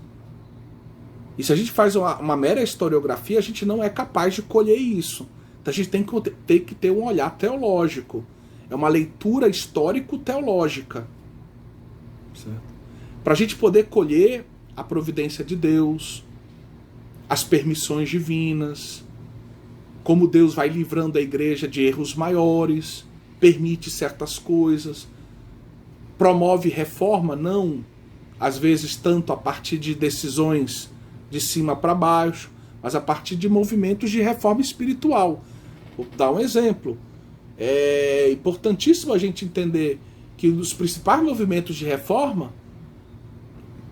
E se a gente faz uma mera historiografia, a gente não é capaz de colher isso. Então a gente tem que ter um olhar teológico. É uma leitura histórico-teológica. Para a gente poder colher a providência de Deus, as permissões divinas, como Deus vai livrando a igreja de erros maiores, permite certas coisas, promove reforma, não às vezes tanto a partir de decisões de cima para baixo, mas a partir de movimentos de reforma espiritual. Vou dar um exemplo. É importantíssimo a gente entender que os principais movimentos de reforma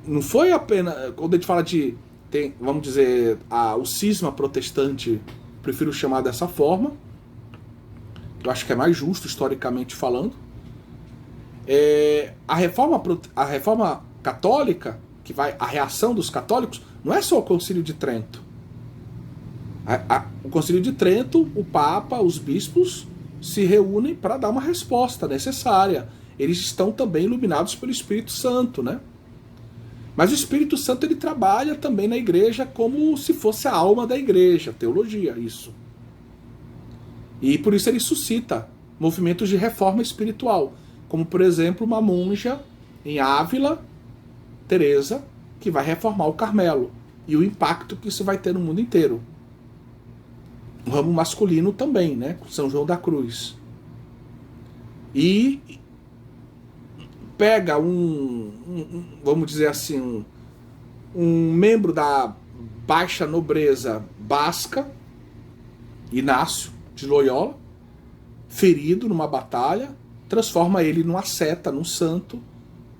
não foi apenas, quando a gente fala vamos dizer, o cisma protestante, prefiro chamar dessa forma, eu acho que é mais justo historicamente falando. A reforma católica, a reação dos católicos, não é só o Concílio de Trento. O Concílio de Trento, o Papa, os bispos se reúnem para dar uma resposta necessária. Eles estão também iluminados pelo Espírito Santo, né? Mas o Espírito Santo ele trabalha também na igreja como se fosse a alma da igreja, teologia, isso. E por isso ele suscita movimentos de reforma espiritual, como por exemplo uma monja em Ávila, Teresa, que vai reformar o Carmelo, e o impacto que isso vai ter no mundo inteiro. O ramo masculino também, né, com São João da Cruz. E pega vamos dizer assim, um membro da baixa nobreza basca, Inácio de Loyola, ferido numa batalha, transforma ele numa seta, num santo,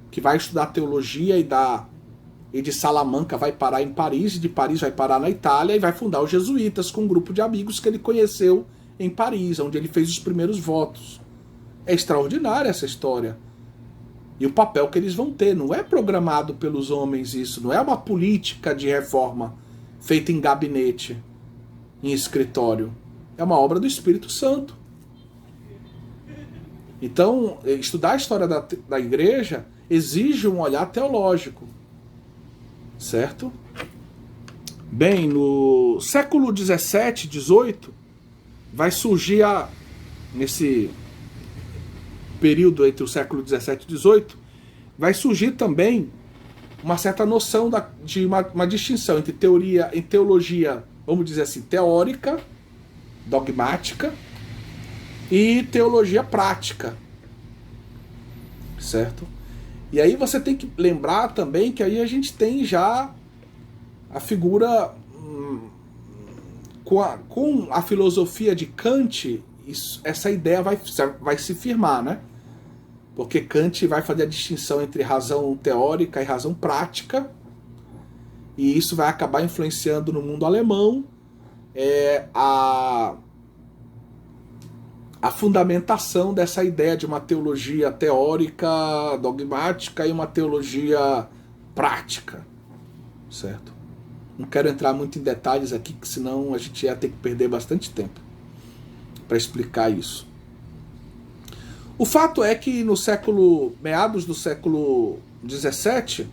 que vai estudar teologia e de Salamanca vai parar em Paris, e de Paris vai parar na Itália e vai fundar os jesuítas com um grupo de amigos que ele conheceu em Paris, onde ele fez os primeiros votos. É extraordinária essa história. E o papel que eles vão ter não é programado pelos homens isso, não é uma política de reforma feita em gabinete, em escritório. É uma obra do Espírito Santo. Então, estudar a história da igreja exige um olhar teológico. Certo? Bem, no século 17, 18, vai surgir nesse período entre o século 17 e 18, vai surgir também uma certa noção de uma distinção entre teologia, vamos dizer assim, teórica, dogmática, e teologia prática. Certo? E aí você tem que lembrar também que aí a gente tem já a figura com a filosofia de Kant, essa ideia vai se firmar, né? Porque Kant vai fazer a distinção entre razão teórica e razão prática, e isso vai acabar influenciando no mundo alemão a fundamentação dessa ideia de uma teologia teórica, dogmática e uma teologia prática, certo? Não quero entrar muito em detalhes aqui, que senão a gente ia ter que perder bastante tempo para explicar isso. O fato é que no meados do século XVII,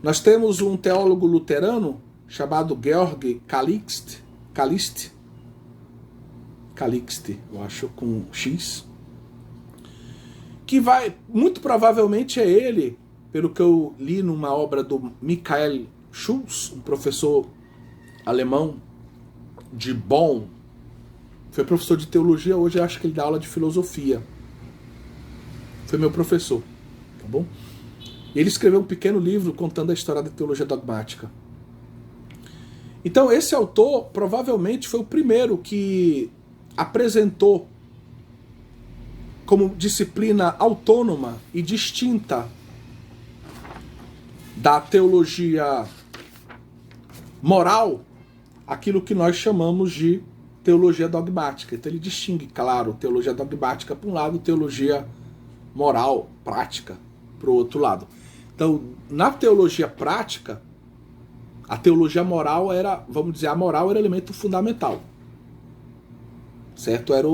nós temos um teólogo luterano chamado Georg Calixte, eu acho, com X, que muito provavelmente é ele, pelo que eu li numa obra do Michael Schulz, um professor alemão de Bonn, foi professor de teologia, hoje eu acho que ele dá aula de filosofia. Foi meu professor. Tá? bom? Ele escreveu um pequeno livro contando a história da teologia dogmática. Então esse autor provavelmente foi o primeiro que apresentou como disciplina autônoma e distinta da teologia moral aquilo que nós chamamos de teologia dogmática. Então ele distingue, claro, teologia dogmática para um lado, teologia moral, prática, para o outro lado. Então, na teologia prática, a teologia moral era, vamos dizer, a moral era elemento fundamental. Certo? Era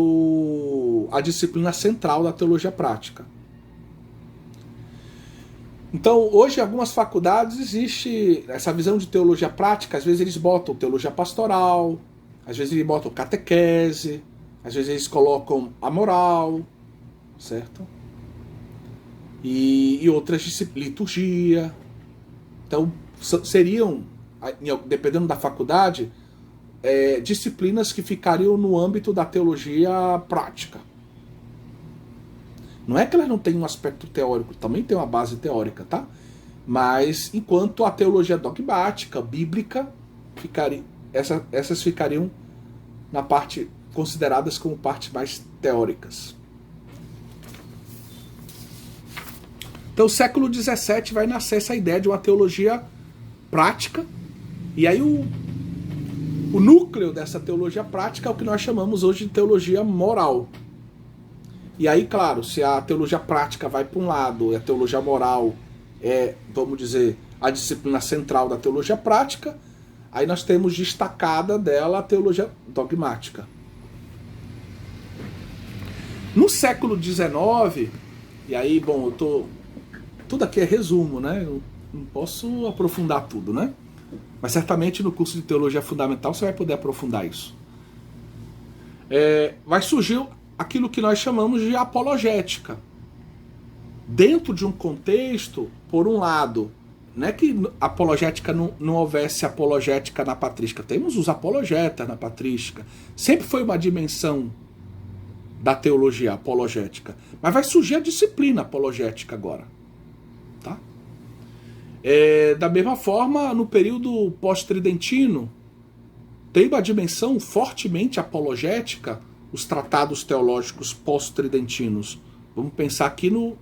a disciplina central da teologia prática. Então, hoje, em algumas faculdades, existe essa visão de teologia prática. Às vezes eles botam teologia pastoral, às vezes eles botam catequese, às vezes eles colocam a moral, certo? E outras disciplinas, liturgia. Então, seriam, dependendo da faculdade, disciplinas que ficariam no âmbito da teologia prática. Não é que elas não tenham um aspecto teórico, também tem uma base teórica, tá? Mas enquanto a teologia dogmática, bíblica, essas ficariam na parte consideradas como partes mais teóricas. Então, o século XVII vai nascer essa ideia de uma teologia prática, e aí o núcleo dessa teologia prática é o que nós chamamos hoje de teologia moral. E aí, claro, se a teologia prática vai para um lado e a teologia moral é, vamos dizer, a disciplina central da teologia prática, aí nós temos destacada dela a teologia dogmática. No século XIX, e aí, bom, tudo aqui é resumo, né? Eu não posso aprofundar tudo, né? Mas certamente no curso de Teologia Fundamental você vai poder aprofundar isso. Vai surgir aquilo que nós chamamos de apologética. Dentro de um contexto, por um lado, não é que apologética não houvesse apologética na patrística. Temos os apologetas na patrística. Sempre foi uma dimensão da teologia apologética. Mas vai surgir a disciplina apologética agora. Tá? Da mesma forma, no período pós-tridentino, tem uma dimensão fortemente apologética, os tratados teológicos pós-tridentinos. Vamos pensar aqui no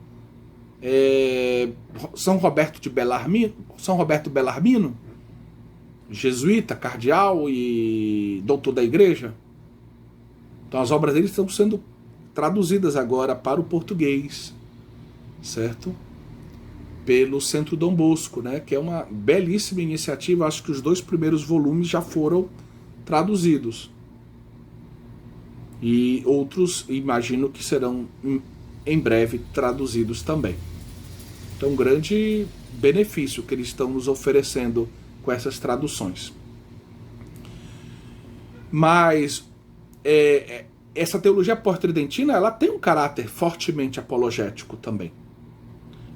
São Roberto Bellarmino, jesuíta, cardeal e doutor da igreja. Então as obras dele estão sendo traduzidas agora para o português, certo? Pelo Centro Dom Bosco, né? Que é uma belíssima iniciativa. Acho que os 2 primeiros volumes já foram traduzidos. E outros, imagino que serão em breve traduzidos também. Então, um grande benefício que eles estão nos oferecendo com essas traduções. Mas essa teologia pós-tridentina, ela tem um caráter fortemente apologético também.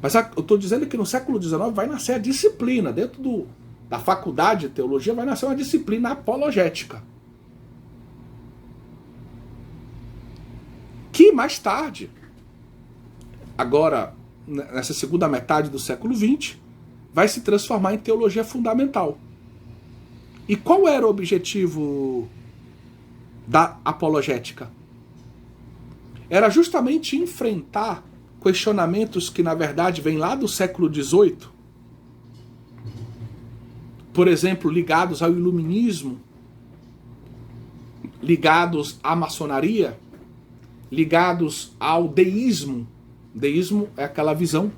Mas eu estou dizendo que no século XIX vai nascer a disciplina, dentro da faculdade de teologia vai nascer uma disciplina apologética. Que mais tarde, agora nessa segunda metade do século XX, vai se transformar em teologia fundamental. E qual era o objetivo da apologética? Era justamente enfrentar questionamentos que, na verdade, vêm lá do século XVIII, por exemplo, ligados ao iluminismo, ligados à maçonaria, ligados ao deísmo. Deísmo é aquela visão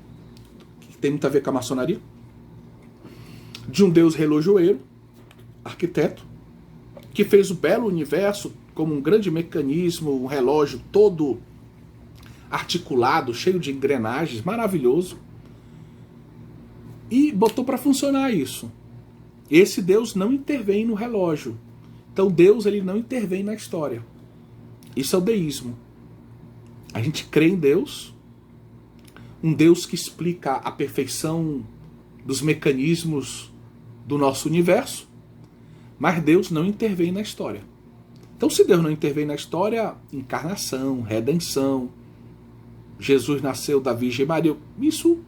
que tem muito a ver com a maçonaria, de um Deus relojoeiro, arquiteto, que fez o belo universo como um grande mecanismo, um relógio todo articulado, cheio de engrenagens, maravilhoso, e botou para funcionar isso. Esse Deus não intervém no relógio. Então Deus, ele não intervém na história. Isso é o deísmo. A gente crê em Deus, um Deus que explica a perfeição dos mecanismos do nosso universo, mas Deus não intervém na história. Então, se Deus não intervém na história, encarnação, redenção, Jesus nasceu da Virgem Maria, isso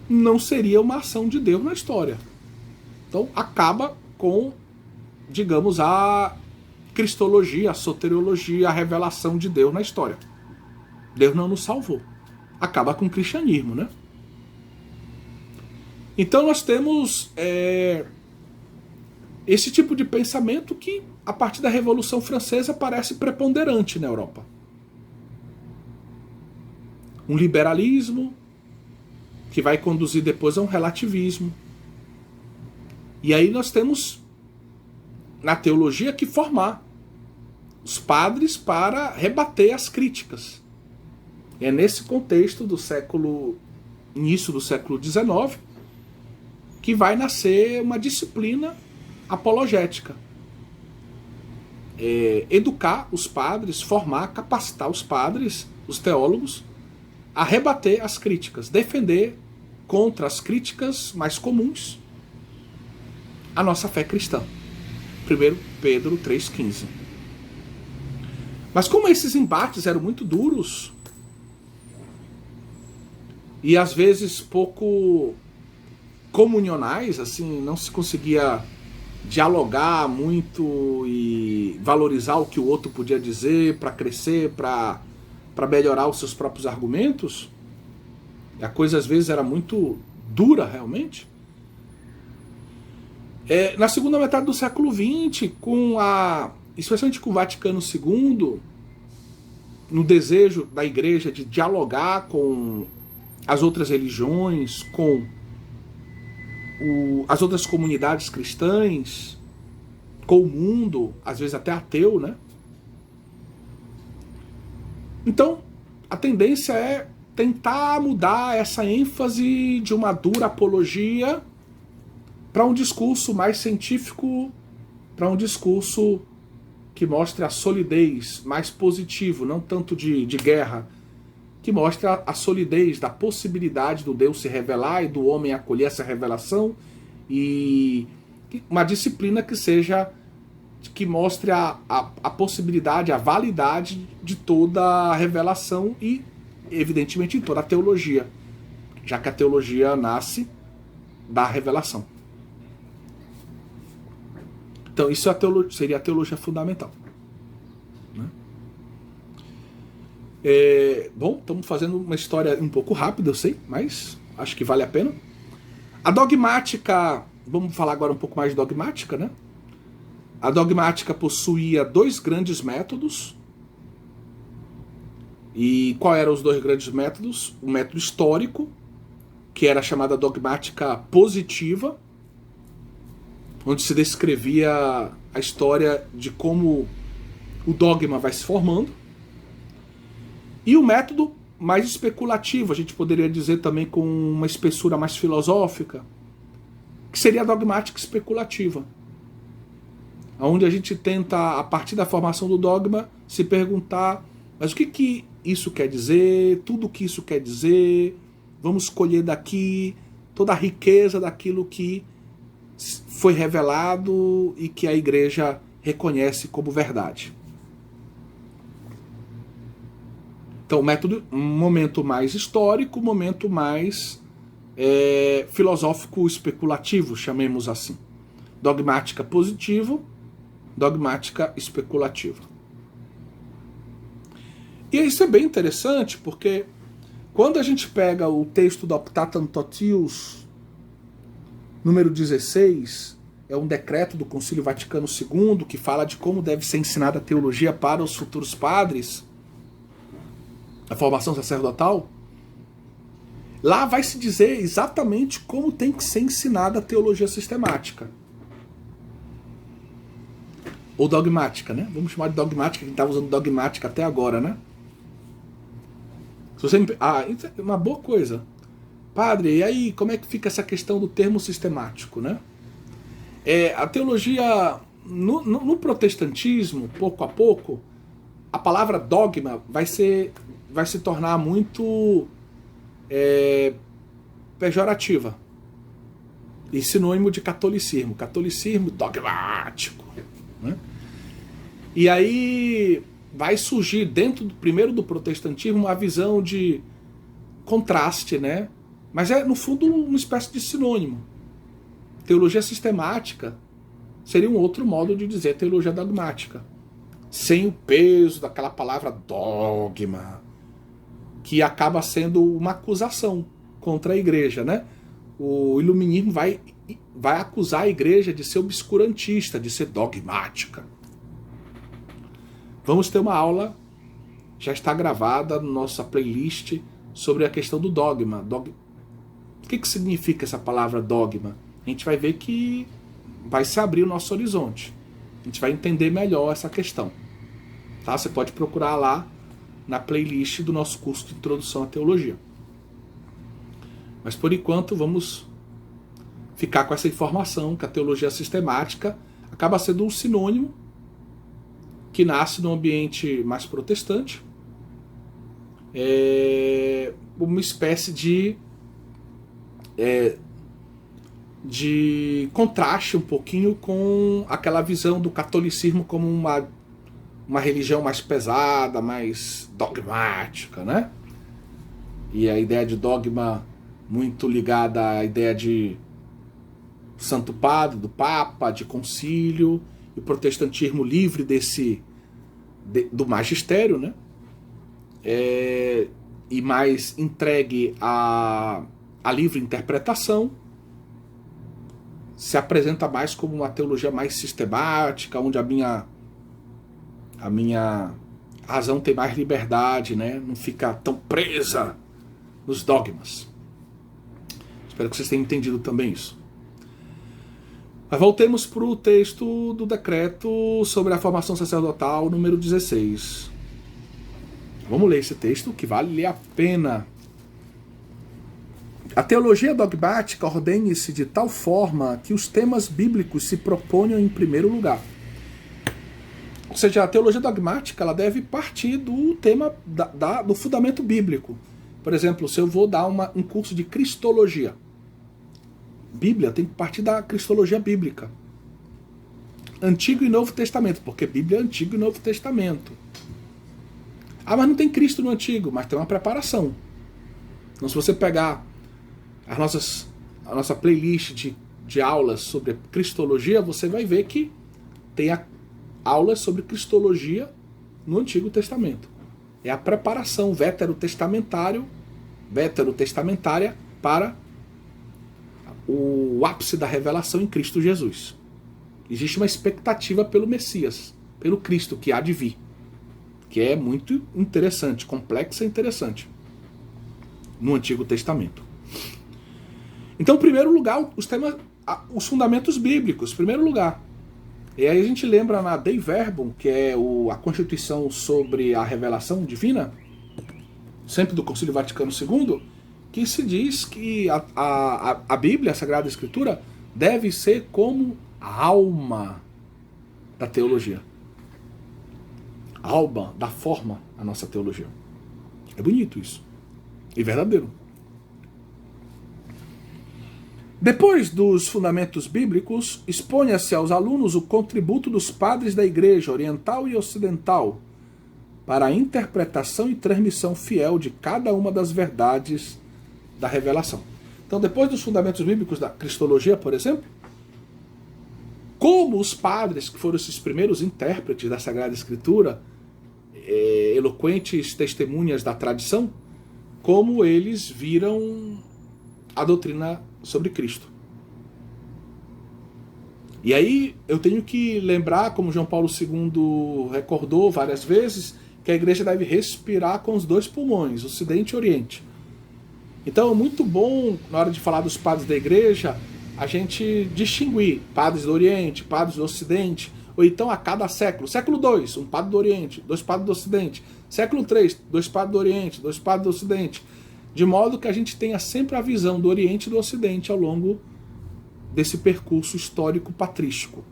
não seria uma ação de Deus na história. Então acaba com, digamos, a cristologia, a soteriologia, a revelação de Deus na história. Deus não nos salvou. Acaba com o cristianismo, né? Então nós temos esse tipo de pensamento que, a partir da Revolução Francesa, parece preponderante na Europa. Um liberalismo que vai conduzir depois a um relativismo. E aí nós temos, na teologia, que formar os padres para rebater as críticas. É nesse contexto do início do século XIX, que vai nascer uma disciplina apologética. Educar os padres, formar, capacitar os padres, os teólogos, a rebater as críticas, defender contra as críticas mais comuns a nossa fé cristã. 1 Pedro 3,15. Mas como esses embates eram muito duros e às vezes pouco comunionais, assim, não se conseguia dialogar muito e valorizar o que o outro podia dizer para crescer, para melhorar os seus próprios argumentos, a coisa às vezes era muito dura realmente. Na segunda metade do século XX, especialmente com o Vaticano II, no desejo da Igreja de dialogar com as outras religiões, com as outras comunidades cristãs, com o mundo, às vezes até ateu, né? Então, a tendência é tentar mudar essa ênfase de uma dura apologia para um discurso mais científico, para um discurso que mostre a solidez, mais positivo, não tanto de guerra, que mostra a solidez da possibilidade do Deus se revelar e do homem acolher essa revelação, e uma disciplina que mostre a possibilidade, a validade de toda a revelação e, evidentemente, de toda a teologia, já que a teologia nasce da revelação. Então isso seria a teologia fundamental. Bom, estamos fazendo uma história um pouco rápida, eu sei, mas acho que vale a pena. A dogmática, vamos falar agora um pouco mais de dogmática, né? A dogmática possuía dois grandes métodos. E qual eram os dois grandes métodos? O método histórico, que era a chamada dogmática positiva, onde se descrevia a história de como o dogma vai se formando. E o método mais especulativo, a gente poderia dizer também com uma espessura mais filosófica, que seria a dogmática especulativa, onde a gente tenta, a partir da formação do dogma, se perguntar, mas o que isso quer dizer, tudo o que isso quer dizer, vamos escolher daqui toda a riqueza daquilo que foi revelado e que a Igreja reconhece como verdade. Então, um momento mais histórico, um momento mais filosófico especulativo, chamemos assim. Dogmática positivo, dogmática especulativa. E isso é bem interessante, porque quando a gente pega o texto do Optatum Totius, número 16, é um decreto do Concílio Vaticano II, que fala de como deve ser ensinada a teologia para os futuros padres, a formação sacerdotal, lá vai se dizer exatamente como tem que ser ensinada a teologia sistemática. Ou dogmática, né? Vamos chamar de dogmática, que estava usando dogmática até agora, né? Se você isso é uma boa coisa. Padre, e aí como é que fica essa questão do termo sistemático, né? A teologia, no protestantismo, pouco a pouco, a palavra dogma vai se tornar muito pejorativa e sinônimo de catolicismo. Catolicismo dogmático, né? E aí vai surgir primeiro do protestantismo uma visão de contraste, né? Mas é, no fundo, uma espécie de sinônimo. Teologia sistemática seria um outro modo de dizer teologia dogmática, sem o peso daquela palavra dogma, que acaba sendo uma acusação contra a igreja, né? O iluminismo vai acusar a igreja de ser obscurantista, de ser dogmática. Vamos ter uma aula, já está gravada na nossa playlist, sobre a questão do dogma. O que significa essa palavra dogma? A gente vai ver que vai se abrir o nosso horizonte. A gente vai entender melhor essa questão. Tá? Você pode procurar lá na playlist do nosso curso de Introdução à Teologia. Mas por enquanto vamos ficar com essa informação que a teologia sistemática acaba sendo um sinônimo que nasce num ambiente mais protestante, uma espécie de contraste um pouquinho com aquela visão do catolicismo como uma religião mais pesada, mais dogmática, né? E a ideia de dogma muito ligada à ideia de Santo Padre, do Papa, de concílio, e o protestantismo livre do magistério, né? E mais entregue à livre interpretação, se apresenta mais como uma teologia mais sistemática, onde a minha razão tem mais liberdade, né? Não fica tão presa nos dogmas. Espero que vocês tenham entendido também isso. Mas voltemos para o texto do decreto sobre a formação sacerdotal, número 16. Vamos ler esse texto, que vale a pena. A teologia dogmática ordene-se de tal forma que os temas bíblicos se proponham em primeiro lugar. Ou seja, a teologia dogmática ela deve partir do tema do fundamento bíblico. Por exemplo, se eu vou dar um curso de cristologia, Bíblia tem que partir da cristologia bíblica. Antigo e Novo Testamento, porque Bíblia é Antigo e Novo Testamento. Ah, mas não tem Cristo no Antigo, mas tem uma preparação. Então, se você pegar a nossa playlist de aulas sobre cristologia, você vai ver que tem aulas sobre cristologia no Antigo Testamento. É a preparação veterotestamentária para o ápice da revelação em Cristo Jesus. Existe uma expectativa pelo Messias, pelo Cristo que há de vir, que é muito interessante, complexa e interessante no Antigo Testamento. Então, em primeiro lugar, os fundamentos bíblicos, em primeiro lugar. E aí a gente lembra na Dei Verbum, que é a Constituição sobre a Revelação Divina, sempre do Concílio Vaticano II, que se diz que a Bíblia, a Sagrada Escritura, deve ser como a alma da teologia. A alma dá forma à nossa teologia. É bonito isso. E verdadeiro. Depois dos fundamentos bíblicos, exponha-se aos alunos o contributo dos padres da Igreja Oriental e Ocidental para a interpretação e transmissão fiel de cada uma das verdades da revelação. Então, depois dos fundamentos bíblicos da cristologia, por exemplo, como os padres, que foram esses primeiros intérpretes da Sagrada Escritura, eloquentes testemunhas da tradição, como eles viram a doutrina sobre Cristo. E aí eu tenho que lembrar, como João Paulo II recordou várias vezes, que a igreja deve respirar com os dois pulmões, Ocidente e Oriente. Então é muito bom, na hora de falar dos padres da igreja, a gente distinguir padres do Oriente, padres do Ocidente, ou então a cada século. Século II, um padre do Oriente, 2 padres do Ocidente. Século III, 2 padres do Oriente, 2 padres do Ocidente. De modo que a gente tenha sempre a visão do Oriente e do Ocidente ao longo desse percurso histórico patrístico.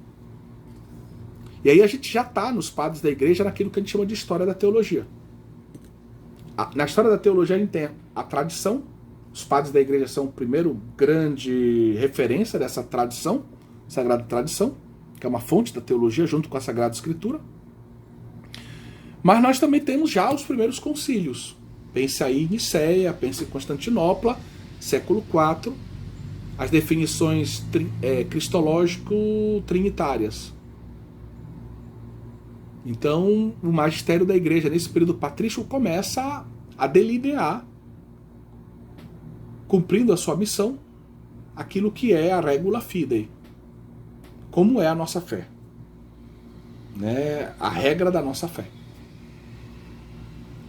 E aí a gente já está nos padres da igreja naquilo que a gente chama de história da teologia. Na história da teologia a gente tem a tradição. Os padres da igreja são o primeiro grande referência dessa tradição, Sagrada Tradição, que é uma fonte da teologia junto com a Sagrada Escritura. Mas nós também temos já os primeiros concílios. Pense aí em Nicéia, pense em Constantinopla, século IV, as definições cristológico-trinitárias. Então, o magistério da igreja, nesse período patrístico, começa a delinear, cumprindo a sua missão, aquilo que é a regula fidei. Como é a nossa fé. Né? A regra da nossa fé.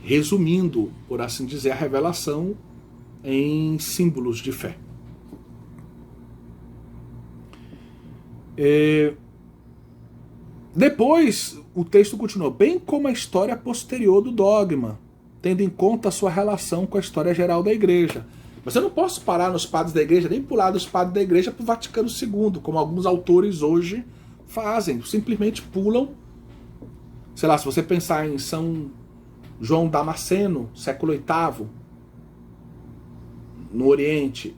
Resumindo, por assim dizer, a revelação em símbolos de fé. Depois, o texto continua, bem como a história posterior do dogma, tendo em conta a sua relação com a história geral da igreja. Mas eu não posso parar nos padres da igreja, nem pular dos padres da igreja para o Vaticano II, como alguns autores hoje fazem. Simplesmente pulam. Sei lá, se você pensar em São João Damasceno, século VIII, no Oriente,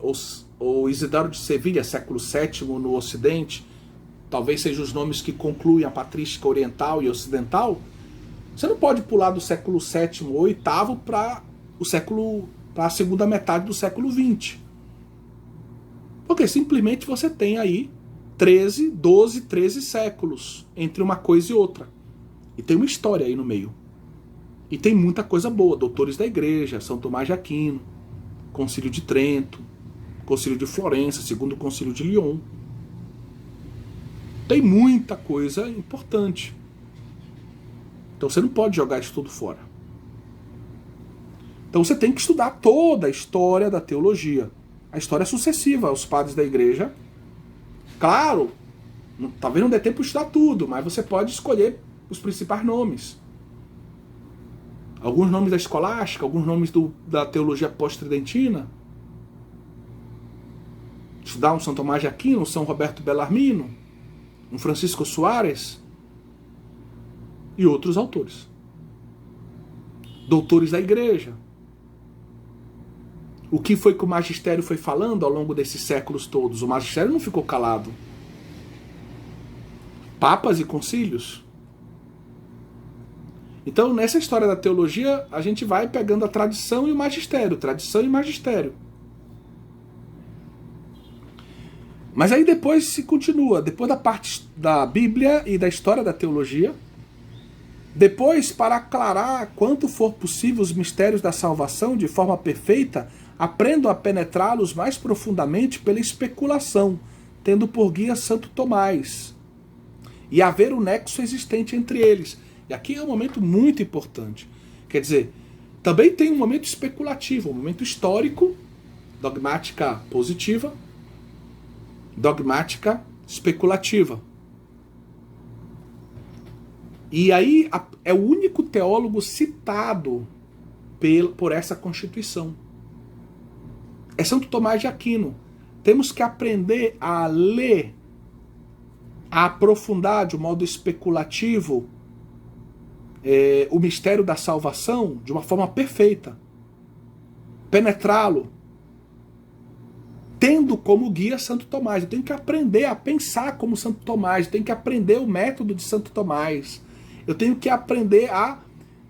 ou Isidoro de Sevilha, século VII, no Ocidente, talvez sejam os nomes que concluem a patrística oriental e ocidental, você não pode pular do século VII ou VIII para a segunda metade do século XX. Porque simplesmente você tem aí 13 séculos entre uma coisa e outra. E tem uma história aí no meio. E tem muita coisa boa. Doutores da Igreja, São Tomás de Aquino, Concílio de Trento, Concílio de Florença, Segundo Concílio de Lyon. Tem muita coisa importante. Então você não pode jogar isso tudo fora. Então você tem que estudar toda a história da teologia. A história sucessiva aos padres da igreja. Claro, talvez não dê tempo de estudar tudo, mas você pode escolher os principais nomes. Alguns nomes da escolástica, alguns nomes da teologia pós-tridentina. Estudar um São Tomás de Aquino, um São Roberto Bellarmino, um Francisco Soares e outros autores. Doutores da igreja. O que foi que o magistério foi falando ao longo desses séculos todos? O magistério não ficou calado. Papas e concílios. Então, nessa história da teologia, a gente vai pegando a tradição e o magistério. Tradição e magistério. Mas aí depois se continua. Depois da parte da Bíblia e da história da teologia. Depois, para aclarar quanto for possível os mistérios da salvação de forma perfeita, aprendam a penetrá-los mais profundamente pela especulação, tendo por guia Santo Tomás, e haver o nexo existente entre eles. E aqui é um momento muito importante. Quer dizer, também tem um momento especulativo, um momento histórico, dogmática positiva, dogmática especulativa. E aí é o único teólogo citado por essa Constituição. É Santo Tomás de Aquino. Temos que aprender a ler, a aprofundar de um modo especulativo o mistério da salvação de uma forma perfeita. Penetrá-lo. Tendo como guia Santo Tomás. Eu tenho que aprender a pensar como Santo Tomás. Eu tenho que aprender o método de Santo Tomás. Eu tenho que aprender a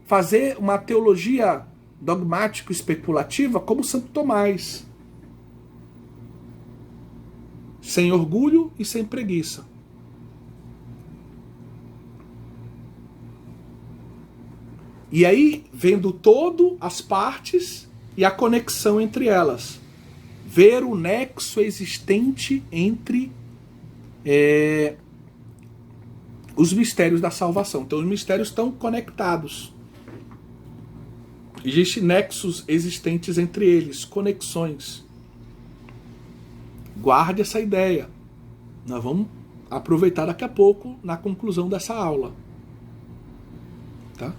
fazer uma teologia dogmático-especulativa como Santo Tomás. Sem orgulho e sem preguiça. E aí, vendo todo as partes e a conexão entre elas. Ver o nexo existente entre os mistérios da salvação. Então os mistérios estão conectados. Existem nexos existentes entre eles, conexões. Guarde essa ideia. Nós vamos aproveitar daqui a pouco na conclusão dessa aula. Tá?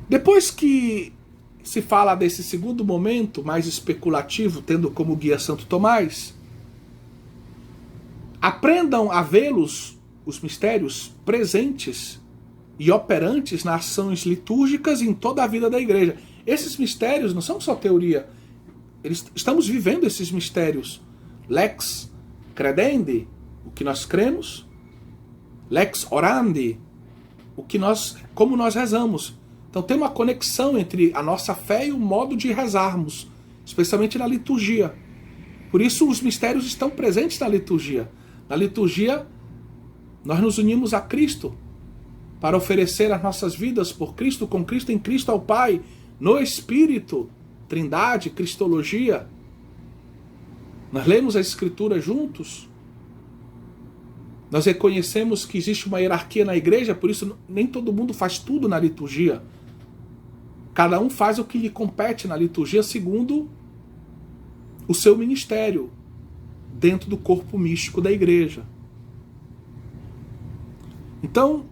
Depois que se fala desse segundo momento, mais especulativo, tendo como guia Santo Tomás, aprendam a vê-los, os mistérios, presentes e operantes nas ações litúrgicas em toda a vida da igreja. Esses mistérios não são só teoria. Estamos vivendo esses mistérios. Lex credendi, o que nós cremos. Lex orandi, como nós rezamos. Então tem uma conexão entre a nossa fé e o modo de rezarmos. especialmente na liturgia. Por isso os mistérios estão presentes na liturgia. Na liturgia, nós nos unimos a Cristo para oferecer as nossas vidas por Cristo, com Cristo, em Cristo ao Pai, no Espírito, Trindade, Cristologia. Nós lemos a Escritura juntos. Nós reconhecemos que existe uma hierarquia na igreja, por isso nem todo mundo faz tudo na liturgia. Cada um faz o que lhe compete na liturgia segundo o seu ministério dentro do corpo místico da igreja. Então,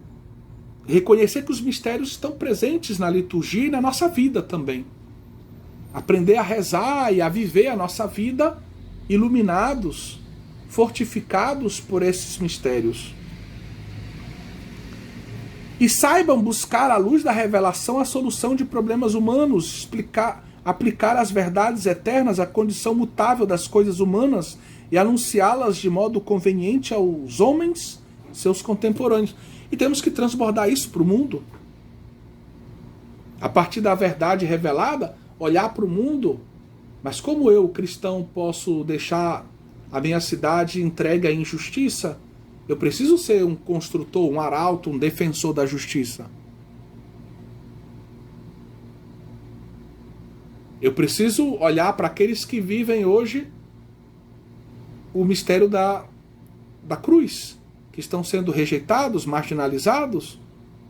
reconhecer que os mistérios estão presentes na liturgia e na nossa vida também. Aprender a rezar e a viver a nossa vida iluminados, fortificados por esses mistérios. E saibam buscar à luz da revelação a solução de problemas humanos, aplicar as verdades eternas à condição mutável das coisas humanas e anunciá-las de modo conveniente aos homens, seus contemporâneos. E temos que transbordar isso para o mundo. A partir da verdade revelada, olhar para o mundo. Mas como eu, cristão, posso deixar a minha cidade entregue à injustiça? Eu preciso ser um construtor, um arauto, um defensor da justiça. Eu preciso olhar para aqueles que vivem hoje o mistério da cruz, que estão sendo rejeitados, marginalizados,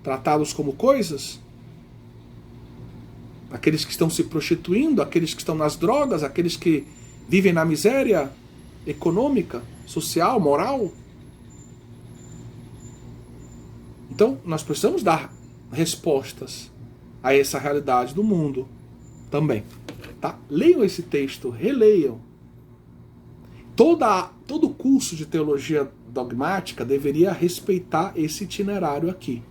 tratados como coisas. Aqueles que estão se prostituindo, aqueles que estão nas drogas, aqueles que vivem na miséria econômica, social, moral. Então, nós precisamos dar respostas a essa realidade do mundo também. Tá? Leiam esse texto, releiam. Todo curso de teologia dogmática deveria respeitar esse itinerário aqui.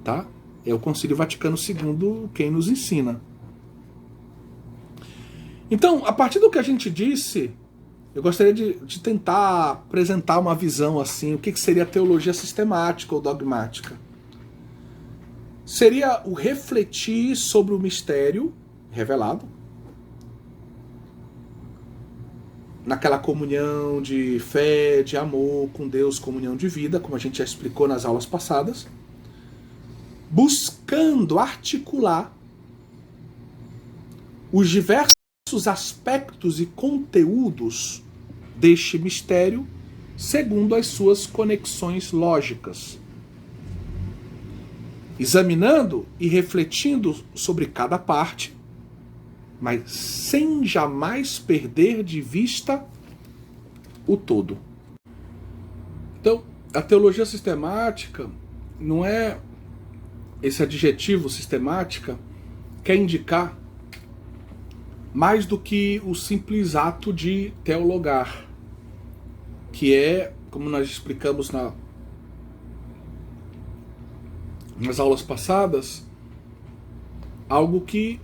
Tá? É o Concílio Vaticano II quem nos ensina. Então, a partir do que a gente disse, eu gostaria de tentar apresentar uma visão assim, o que seria teologia sistemática ou dogmática. Seria o refletir sobre o mistério revelado, naquela comunhão de fé, de amor com Deus, comunhão de vida, como a gente já explicou nas aulas passadas, buscando articular os diversos aspectos e conteúdos deste mistério segundo as suas conexões lógicas, examinando e refletindo sobre cada parte, mas sem jamais perder de vista o todo. Então, a teologia sistemática não é esse adjetivo sistemática, quer indicar mais do que o simples ato de teologar, que é, como nós explicamos nas aulas passadas, algo que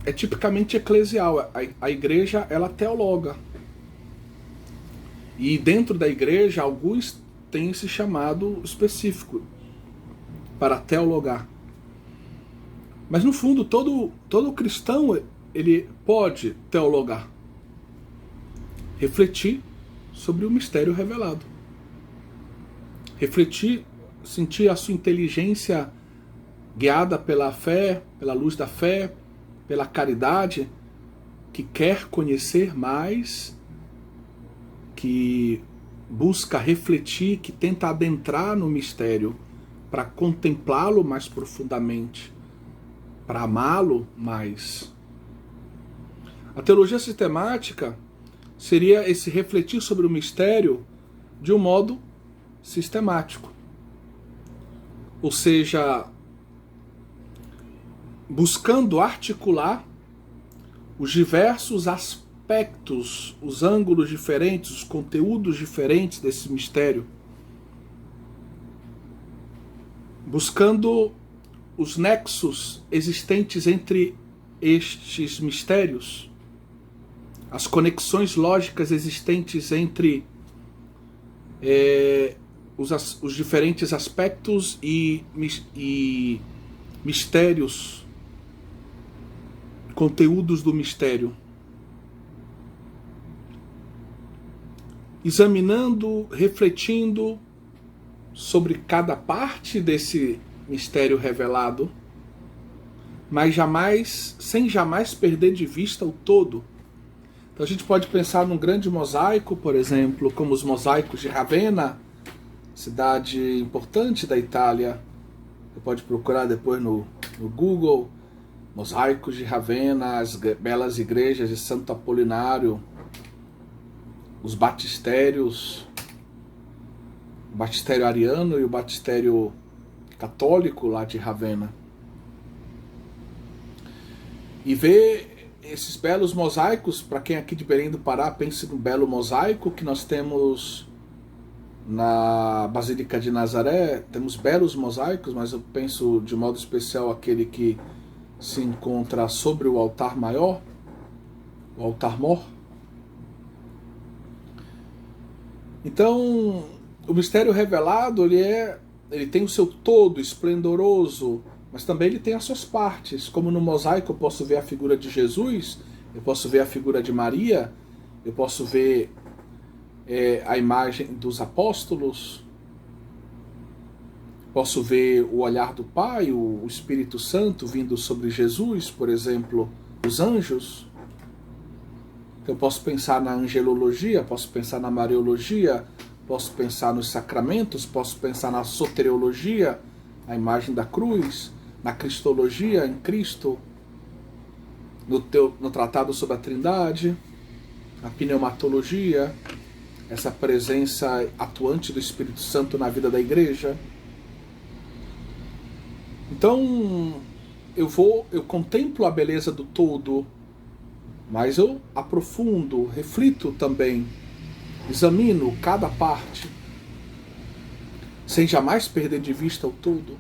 é tipicamente eclesial. A igreja, ela teologa. E dentro da igreja, alguns têm esse chamado específico para teologar. Mas no fundo, todo cristão, ele pode teologar. Refletir sobre o mistério revelado. Refletir, sentir a sua inteligência guiada pela fé, pela luz da fé, pela caridade, que quer conhecer mais, que busca refletir, que tenta adentrar no mistério para contemplá-lo mais profundamente, para amá-lo mais. A teologia sistemática seria esse refletir sobre o mistério de um modo sistemático. Ou seja, buscando articular os diversos aspectos, os ângulos diferentes, os conteúdos diferentes desse mistério. Buscando os nexos existentes entre estes mistérios, as conexões lógicas existentes entre os diferentes aspectos e mistérios, conteúdos do mistério. examinando, refletindo sobre cada parte desse mistério revelado, mas sem jamais perder de vista o todo. Então a gente pode pensar num grande mosaico, por exemplo, como os mosaicos de Ravenna, cidade importante da Itália. Você pode procurar depois no Google, mosaicos de Ravenna, as belas igrejas de Santo Apolinário, os batistérios, o batistério ariano e o batistério católico lá de Ravenna. E ver esses belos mosaicos, para quem aqui de Belém do Pará, pense no belo mosaico que nós temos na Basílica de Nazaré. Temos belos mosaicos, mas eu penso de modo especial aquele que se encontra sobre o altar maior, o altar mor. Então, o mistério revelado, ele tem o seu todo esplendoroso, mas também ele tem as suas partes. Como no mosaico eu posso ver a figura de Jesus, eu posso ver a figura de Maria, eu posso ver a imagem dos apóstolos, posso ver o olhar do Pai, o Espírito Santo vindo sobre Jesus, por exemplo, os anjos. Eu posso pensar na angelologia, posso pensar na mariologia, posso pensar nos sacramentos, posso pensar na soteriologia, a imagem da cruz, na cristologia, em Cristo, no tratado sobre a Trindade, a pneumatologia, essa presença atuante do Espírito Santo na vida da igreja. Então, eu contemplo a beleza do todo, mas eu aprofundo, reflito também, examino cada parte, sem jamais perder de vista o todo.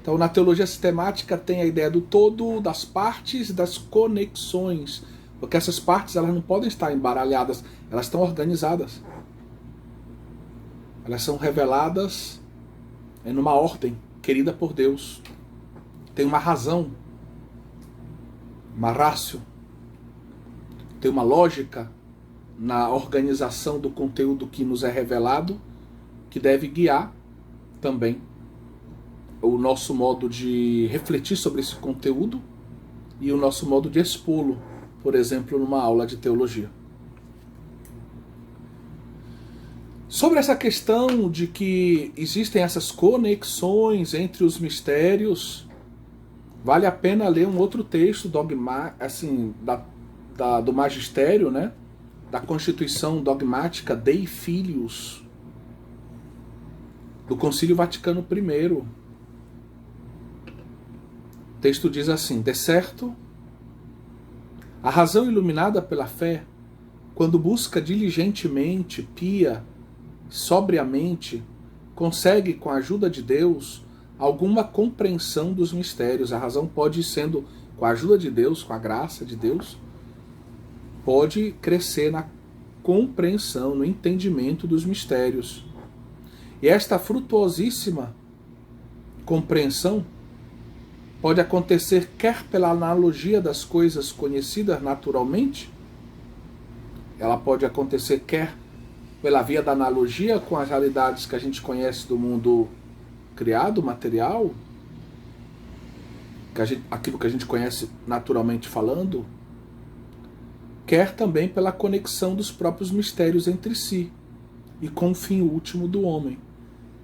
Então, na teologia sistemática tem a ideia do todo, das partes e das conexões, porque essas partes elas não podem estar embaralhadas, elas estão organizadas. Elas são reveladas em uma ordem querida por Deus. Tem uma razão, uma ratio, tem uma lógica na organização do conteúdo que nos é revelado, que deve guiar também o nosso modo de refletir sobre esse conteúdo e o nosso modo de expô-lo, por exemplo, numa aula de teologia. Sobre essa questão de que existem essas conexões entre os mistérios, vale a pena ler um outro texto do magistério, né? Da Constituição Dogmática Dei Filius, do Concílio Vaticano I. O texto diz assim: de certo, a razão iluminada pela fé, quando busca diligentemente, pia, sobriamente, consegue, com a ajuda de Deus, alguma compreensão dos mistérios. A razão pode ir sendo, com a ajuda de Deus, com a graça de Deus, pode crescer na compreensão, no entendimento dos mistérios. E esta frutuosíssima compreensão pode acontecer quer pela analogia das coisas conhecidas naturalmente, ela pode acontecer quer pela via da analogia com as realidades que a gente conhece do mundo criado, material, aquilo que a gente conhece naturalmente falando, quer também pela conexão dos próprios mistérios entre si e com o fim último do homem.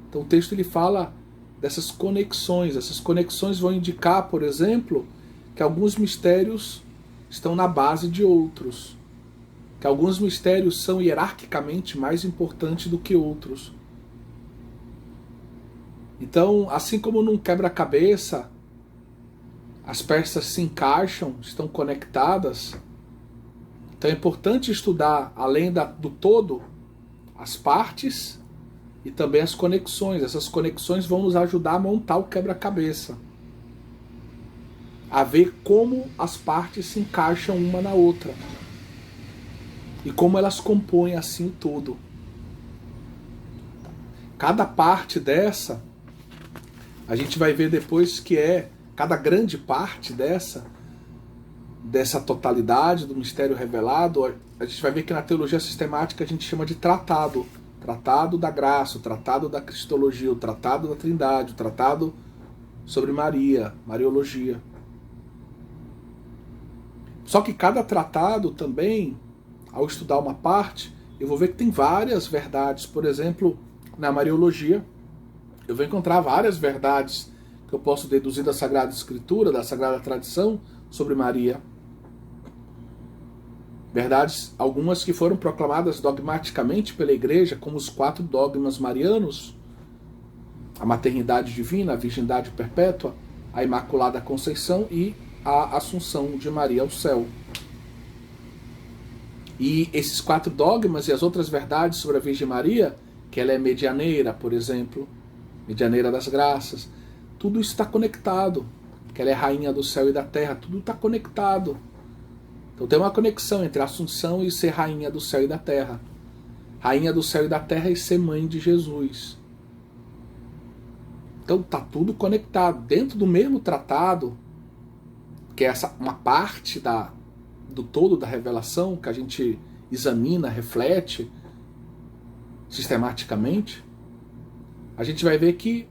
Então o texto ele fala dessas conexões. Essas conexões vão indicar, por exemplo, que alguns mistérios estão na base de outros, que alguns mistérios são hierarquicamente mais importantes do que outros. Então, assim como num quebra-cabeça, as peças se encaixam, estão conectadas, então é importante estudar, além do todo, as partes e também as conexões. Essas conexões vão nos ajudar a montar o quebra-cabeça, a ver como as partes se encaixam uma na outra e como elas compõem assim o todo. Cada parte dessa, a gente vai ver depois que cada grande parte dessa dessa totalidade do mistério revelado, a gente vai ver que na teologia sistemática a gente chama de tratado. Tratado da graça, o tratado da cristologia, o tratado da trindade, o tratado sobre Maria, Mariologia. Só que cada tratado também, ao estudar uma parte, eu vou ver que tem várias verdades. Por exemplo, na Mariologia, eu vou encontrar várias verdades que eu posso deduzir da Sagrada Escritura, da Sagrada Tradição sobre Maria. Verdades, algumas que foram proclamadas dogmaticamente pela Igreja, como os 4 dogmas marianos: a maternidade divina, a virgindade perpétua, a Imaculada Conceição e a Assunção de Maria ao céu. E esses 4 dogmas e as outras verdades sobre a Virgem Maria, que ela é medianeira, por exemplo, medianeira das graças, tudo isso está conectado, que ela é rainha do céu e da terra, tudo está conectado. Então tem uma conexão entre a Assunção e ser rainha do céu e da terra. Rainha do céu e da terra e ser mãe de Jesus. Então está tudo conectado. Dentro do mesmo tratado, que é uma parte do todo da revelação, que a gente examina, reflete sistematicamente, a gente vai ver que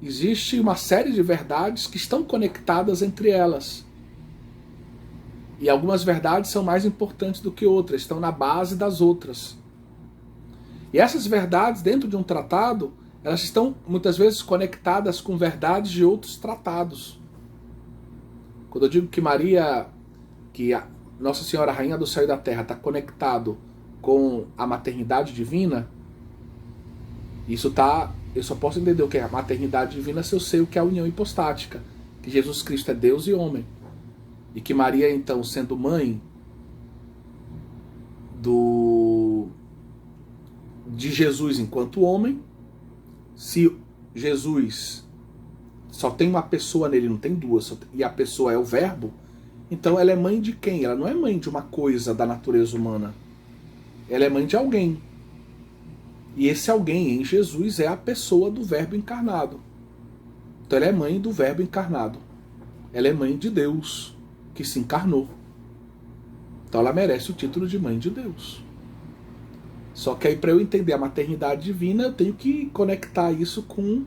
existe uma série de verdades que estão conectadas entre elas. E algumas verdades são mais importantes do que outras, estão na base das outras. E essas verdades, dentro de um tratado, elas estão muitas vezes conectadas com verdades de outros tratados. Quando eu digo que Maria, que a Nossa Senhora Rainha do Céu e da Terra, está conectado com a maternidade divina, isso está... Eu só posso entender o que é a maternidade divina se eu sei o que é a união hipostática, que Jesus Cristo é Deus e homem. E que Maria, então, sendo mãe de Jesus enquanto homem, se Jesus só tem uma pessoa nele, não tem duas, e a pessoa é o Verbo, então ela é mãe de quem? Ela não é mãe de uma coisa da natureza humana. Ela é mãe de alguém. E esse alguém em Jesus é a pessoa do Verbo encarnado. Então ela é mãe do Verbo encarnado. Ela é mãe de Deus, que se encarnou. Então ela merece o título de mãe de Deus. Só que aí, para eu entender a maternidade divina, eu tenho que conectar isso com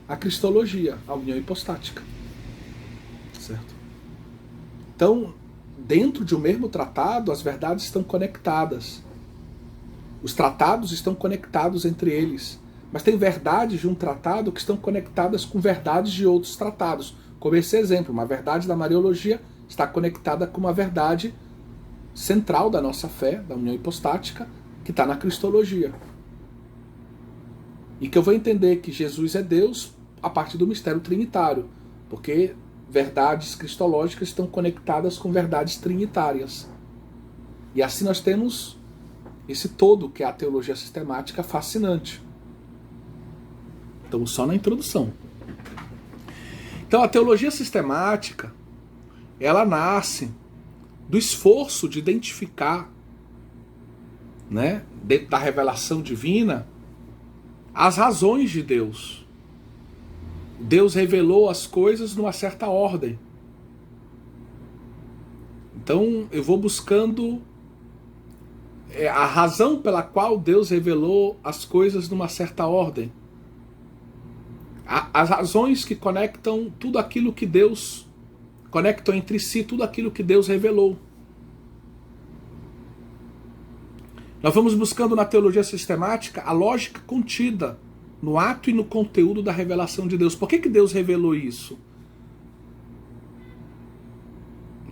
a cristologia, a união hipostática. Certo? Então, dentro de um mesmo tratado, as verdades estão conectadas. Os tratados estão conectados entre eles. Mas tem verdades de um tratado que estão conectadas com verdades de outros tratados. Como esse exemplo, uma verdade da Mariologia está conectada com uma verdade central da nossa fé, da união hipostática, que está na cristologia. E que eu vou entender que Jesus é Deus a partir do mistério trinitário, porque verdades cristológicas estão conectadas com verdades trinitárias. E assim nós temos esse todo que é a teologia sistemática fascinante. Estamos só na introdução. Então a teologia sistemática, ela nasce do esforço de identificar, né, dentro da revelação divina, as razões de Deus. Deus revelou as coisas numa certa ordem. Então eu vou buscando a razão pela qual Deus revelou as coisas numa certa ordem. As razões que conectam tudo aquilo que Deus... conectam entre si tudo aquilo que Deus revelou. Nós vamos buscando na teologia sistemática a lógica contida no ato e no conteúdo da revelação de Deus. Por que Deus revelou isso?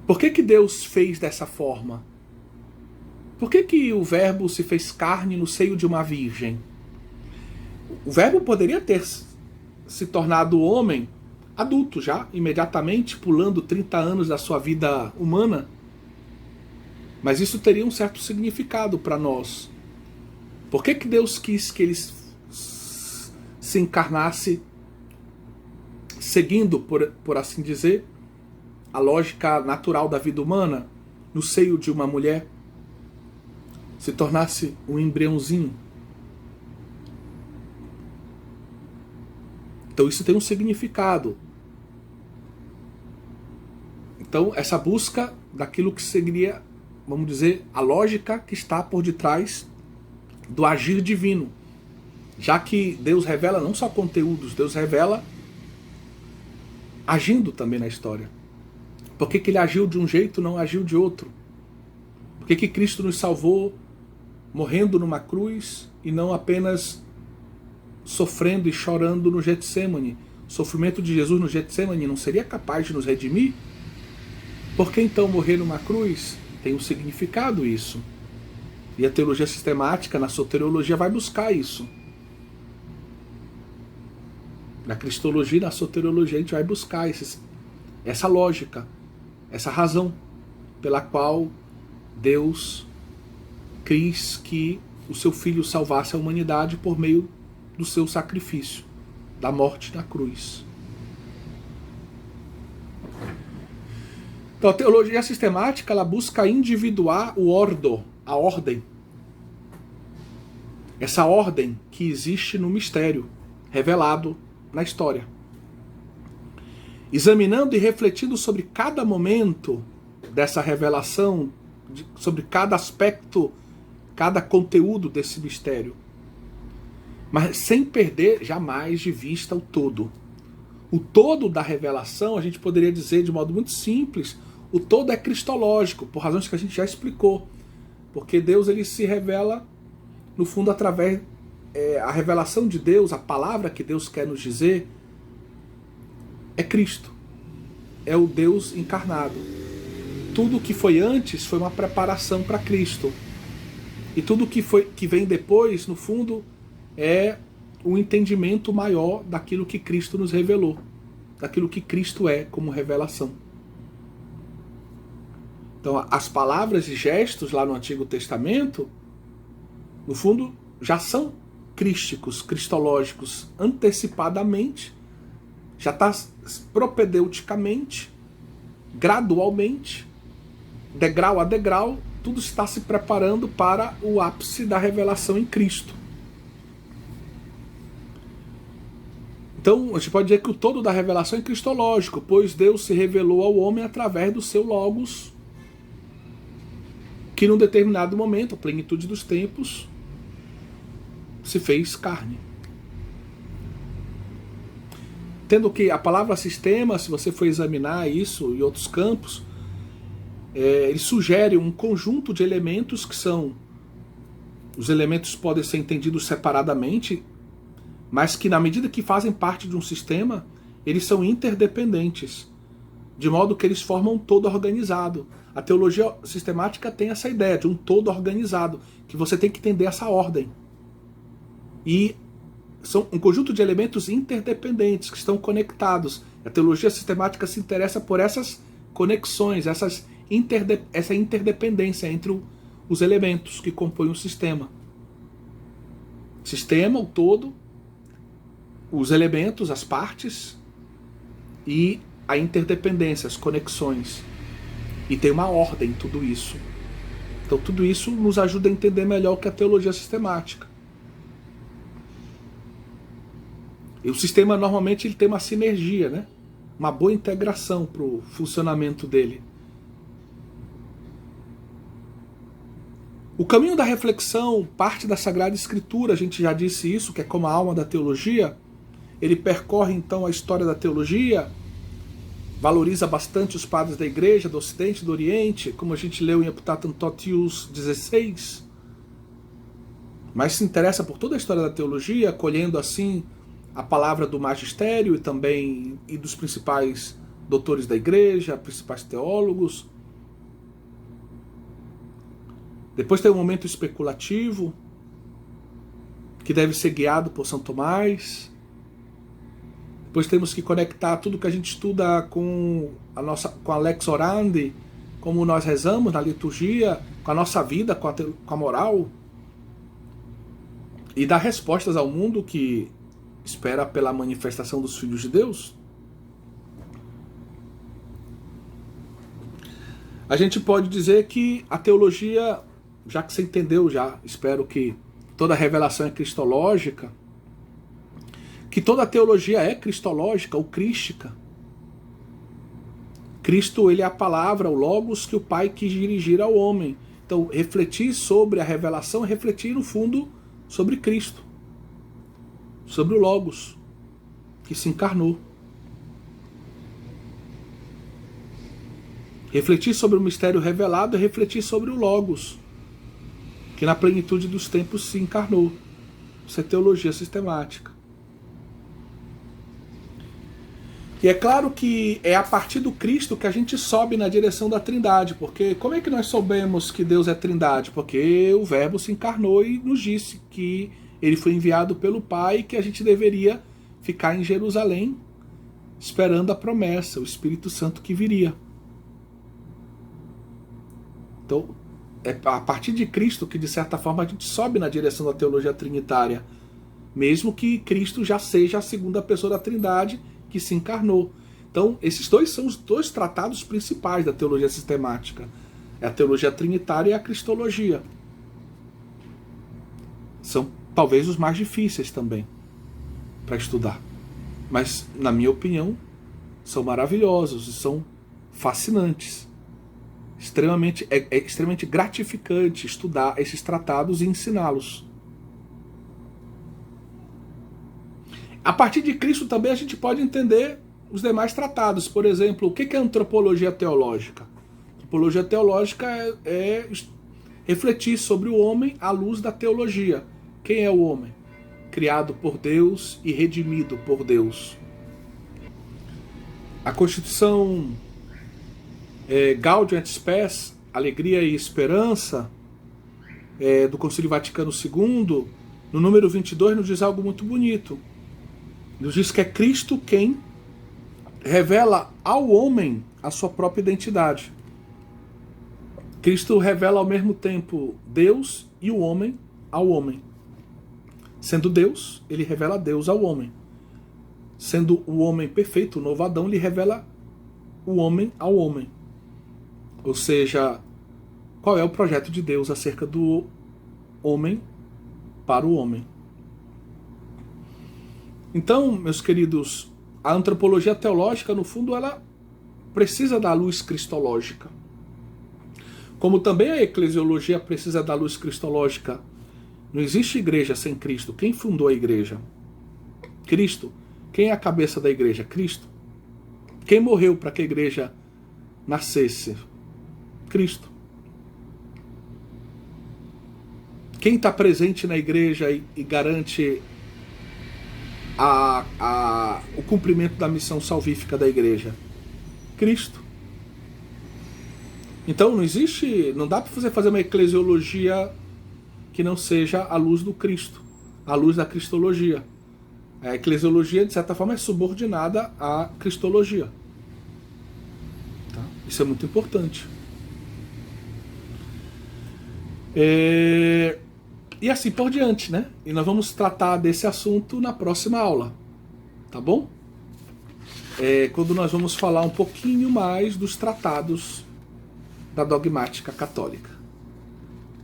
Por que Deus fez dessa forma? Por que o Verbo se fez carne no seio de uma virgem? O Verbo poderia ter se tornado homem adulto já, imediatamente, pulando 30 anos da sua vida humana. Mas isso teria um certo significado para nós. Por que Deus quis que ele se encarnasse seguindo, por assim dizer, a lógica natural da vida humana, no seio de uma mulher, se tornasse um embriãozinho? Então isso tem um significado. Então essa busca daquilo que seria, vamos dizer, a lógica que está por detrás do agir divino. Já que Deus revela não só conteúdos, Deus revela agindo também na história. Por que ele agiu de um jeito e não agiu de outro? Por que Cristo nos salvou morrendo numa cruz e não apenas sofrendo e chorando no Getsêmani? O sofrimento de Jesus no Getsêmani não seria capaz de nos redimir? Por que então morrer numa cruz? Tem um significado isso. E a teologia sistemática, na soteriologia, vai buscar isso. Na cristologia e na soteriologia a gente vai buscar essa lógica, essa razão pela qual Deus quis que o seu Filho salvasse a humanidade por meio do seu sacrifício, da morte na cruz. Então a teologia sistemática ela busca individuar o ordo, a ordem. Essa ordem que existe no mistério, revelado na história. Examinando e refletindo sobre cada momento dessa revelação, sobre cada aspecto, cada conteúdo desse mistério. Mas sem perder jamais de vista o todo. O todo da revelação, a gente poderia dizer de modo muito simples, o todo é cristológico, por razões que a gente já explicou. Porque Deus ele se revela, no fundo, através a revelação de Deus, a palavra que Deus quer nos dizer, é Cristo. É o Deus encarnado. Tudo que foi antes foi uma preparação para Cristo. E tudo que vem depois, no fundo, é o entendimento maior daquilo que Cristo nos revelou. Daquilo que Cristo é como revelação. Então, as palavras e gestos lá no Antigo Testamento, no fundo, já são crísticos, cristológicos, antecipadamente, já está propedeuticamente, gradualmente, degrau a degrau, tudo está se preparando para o ápice da revelação em Cristo. Então, a gente pode dizer que o todo da revelação é cristológico, pois Deus se revelou ao homem através do seu Logos, que num determinado momento, a plenitude dos tempos, se fez carne. Tendo que a palavra sistema, se você for examinar isso em outros campos, ele sugere um conjunto de elementos que são... Os elementos podem ser entendidos separadamente, mas que na medida que fazem parte de um sistema, eles são interdependentes, de modo que eles formam um todo organizado. A teologia sistemática tem essa ideia de um todo organizado, que você tem que entender essa ordem. E são um conjunto de elementos interdependentes, que estão conectados. A teologia sistemática se interessa por essas conexões, essa interdependência entre os elementos que compõem o sistema. Sistema, o todo, os elementos, as partes e a interdependência, as conexões. E tem uma ordem em tudo isso. Então tudo isso nos ajuda a entender melhor o que é a teologia sistemática. E o sistema normalmente ele tem uma sinergia, né? Uma boa integração para o funcionamento dele. O caminho da reflexão parte da Sagrada Escritura, a gente já disse isso, que é como a alma da teologia. Ele percorre então a história da teologia, valoriza bastante os padres da Igreja, do Ocidente e do Oriente, como a gente leu em Epitatum Totius 16, mas se interessa por toda a história da teologia, acolhendo assim a palavra do magistério e também dos principais doutores da Igreja, principais teólogos. Depois tem um momento especulativo, que deve ser guiado por São Tomás. Depois temos que conectar tudo que a gente estuda com a Lex Orandi, como nós rezamos na liturgia, com a nossa vida, com a moral, e dar respostas ao mundo que espera pela manifestação dos filhos de Deus. A gente pode dizer que a teologia, já que você entendeu, espero que toda revelação é cristológica, que toda teologia é cristológica ou crística. Cristo, ele é a palavra, o Logos que o Pai quis dirigir ao homem. Então, refletir sobre a revelação é refletir, no fundo, sobre Cristo. Sobre o Logos, que se encarnou. Refletir sobre o mistério revelado é refletir sobre o Logos, que na plenitude dos tempos se encarnou. Isso é teologia sistemática. E é claro que é a partir do Cristo que a gente sobe na direção da Trindade, porque como é que nós soubemos que Deus é Trindade? Porque o Verbo se encarnou e nos disse que ele foi enviado pelo Pai e que a gente deveria ficar em Jerusalém esperando a promessa, o Espírito Santo que viria. Então, é a partir de Cristo que, de certa forma, a gente sobe na direção da teologia trinitária, mesmo que Cristo já seja a segunda pessoa da Trindade que se encarnou. Então, esses dois são os dois tratados principais da teologia sistemática. É a teologia trinitária e a cristologia. São talvez os mais difíceis também para estudar. Mas, na minha opinião, são maravilhosos e são fascinantes. É extremamente gratificante estudar esses tratados e ensiná-los. A partir de Cristo também a gente pode entender os demais tratados. Por exemplo, o que é antropologia teológica? Antropologia teológica é refletir sobre o homem à luz da teologia. Quem é o homem? Criado por Deus e redimido por Deus. A Constituição Gaudium et Spes, Alegria e Esperança, do Concílio Vaticano II, no número 22, nos diz algo muito bonito. Nos diz que é Cristo quem revela ao homem a sua própria identidade. Cristo revela ao mesmo tempo Deus e o homem ao homem. Sendo Deus, ele revela Deus ao homem. Sendo o homem perfeito, o novo Adão, ele revela o homem ao homem. Ou seja, qual é o projeto de Deus acerca do homem para o homem. Então, meus queridos, a antropologia teológica, no fundo, ela precisa da luz cristológica. Como também a eclesiologia precisa da luz cristológica. Não existe igreja sem Cristo. Quem fundou a igreja? Cristo. Quem é a cabeça da igreja? Cristo. Quem morreu para que a igreja nascesse? Cristo. Quem está presente na igreja e garante o cumprimento da missão salvífica da igreja? Cristo. Então não dá para você fazer uma eclesiologia que não seja a luz do Cristo, a luz da cristologia. A eclesiologia, de certa forma, é subordinada à cristologia. Tá? Isso é muito importante. E assim por diante, né? E nós vamos tratar desse assunto na próxima aula, tá bom? Quando nós vamos falar um pouquinho mais dos tratados da dogmática católica.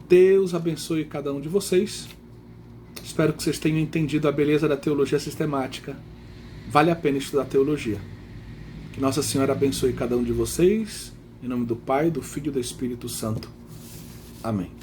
Deus abençoe cada um de vocês. Espero que vocês tenham entendido a beleza da teologia sistemática. Vale a pena estudar teologia. Que Nossa Senhora abençoe cada um de vocês. Em nome do Pai, do Filho e do Espírito Santo. Amém.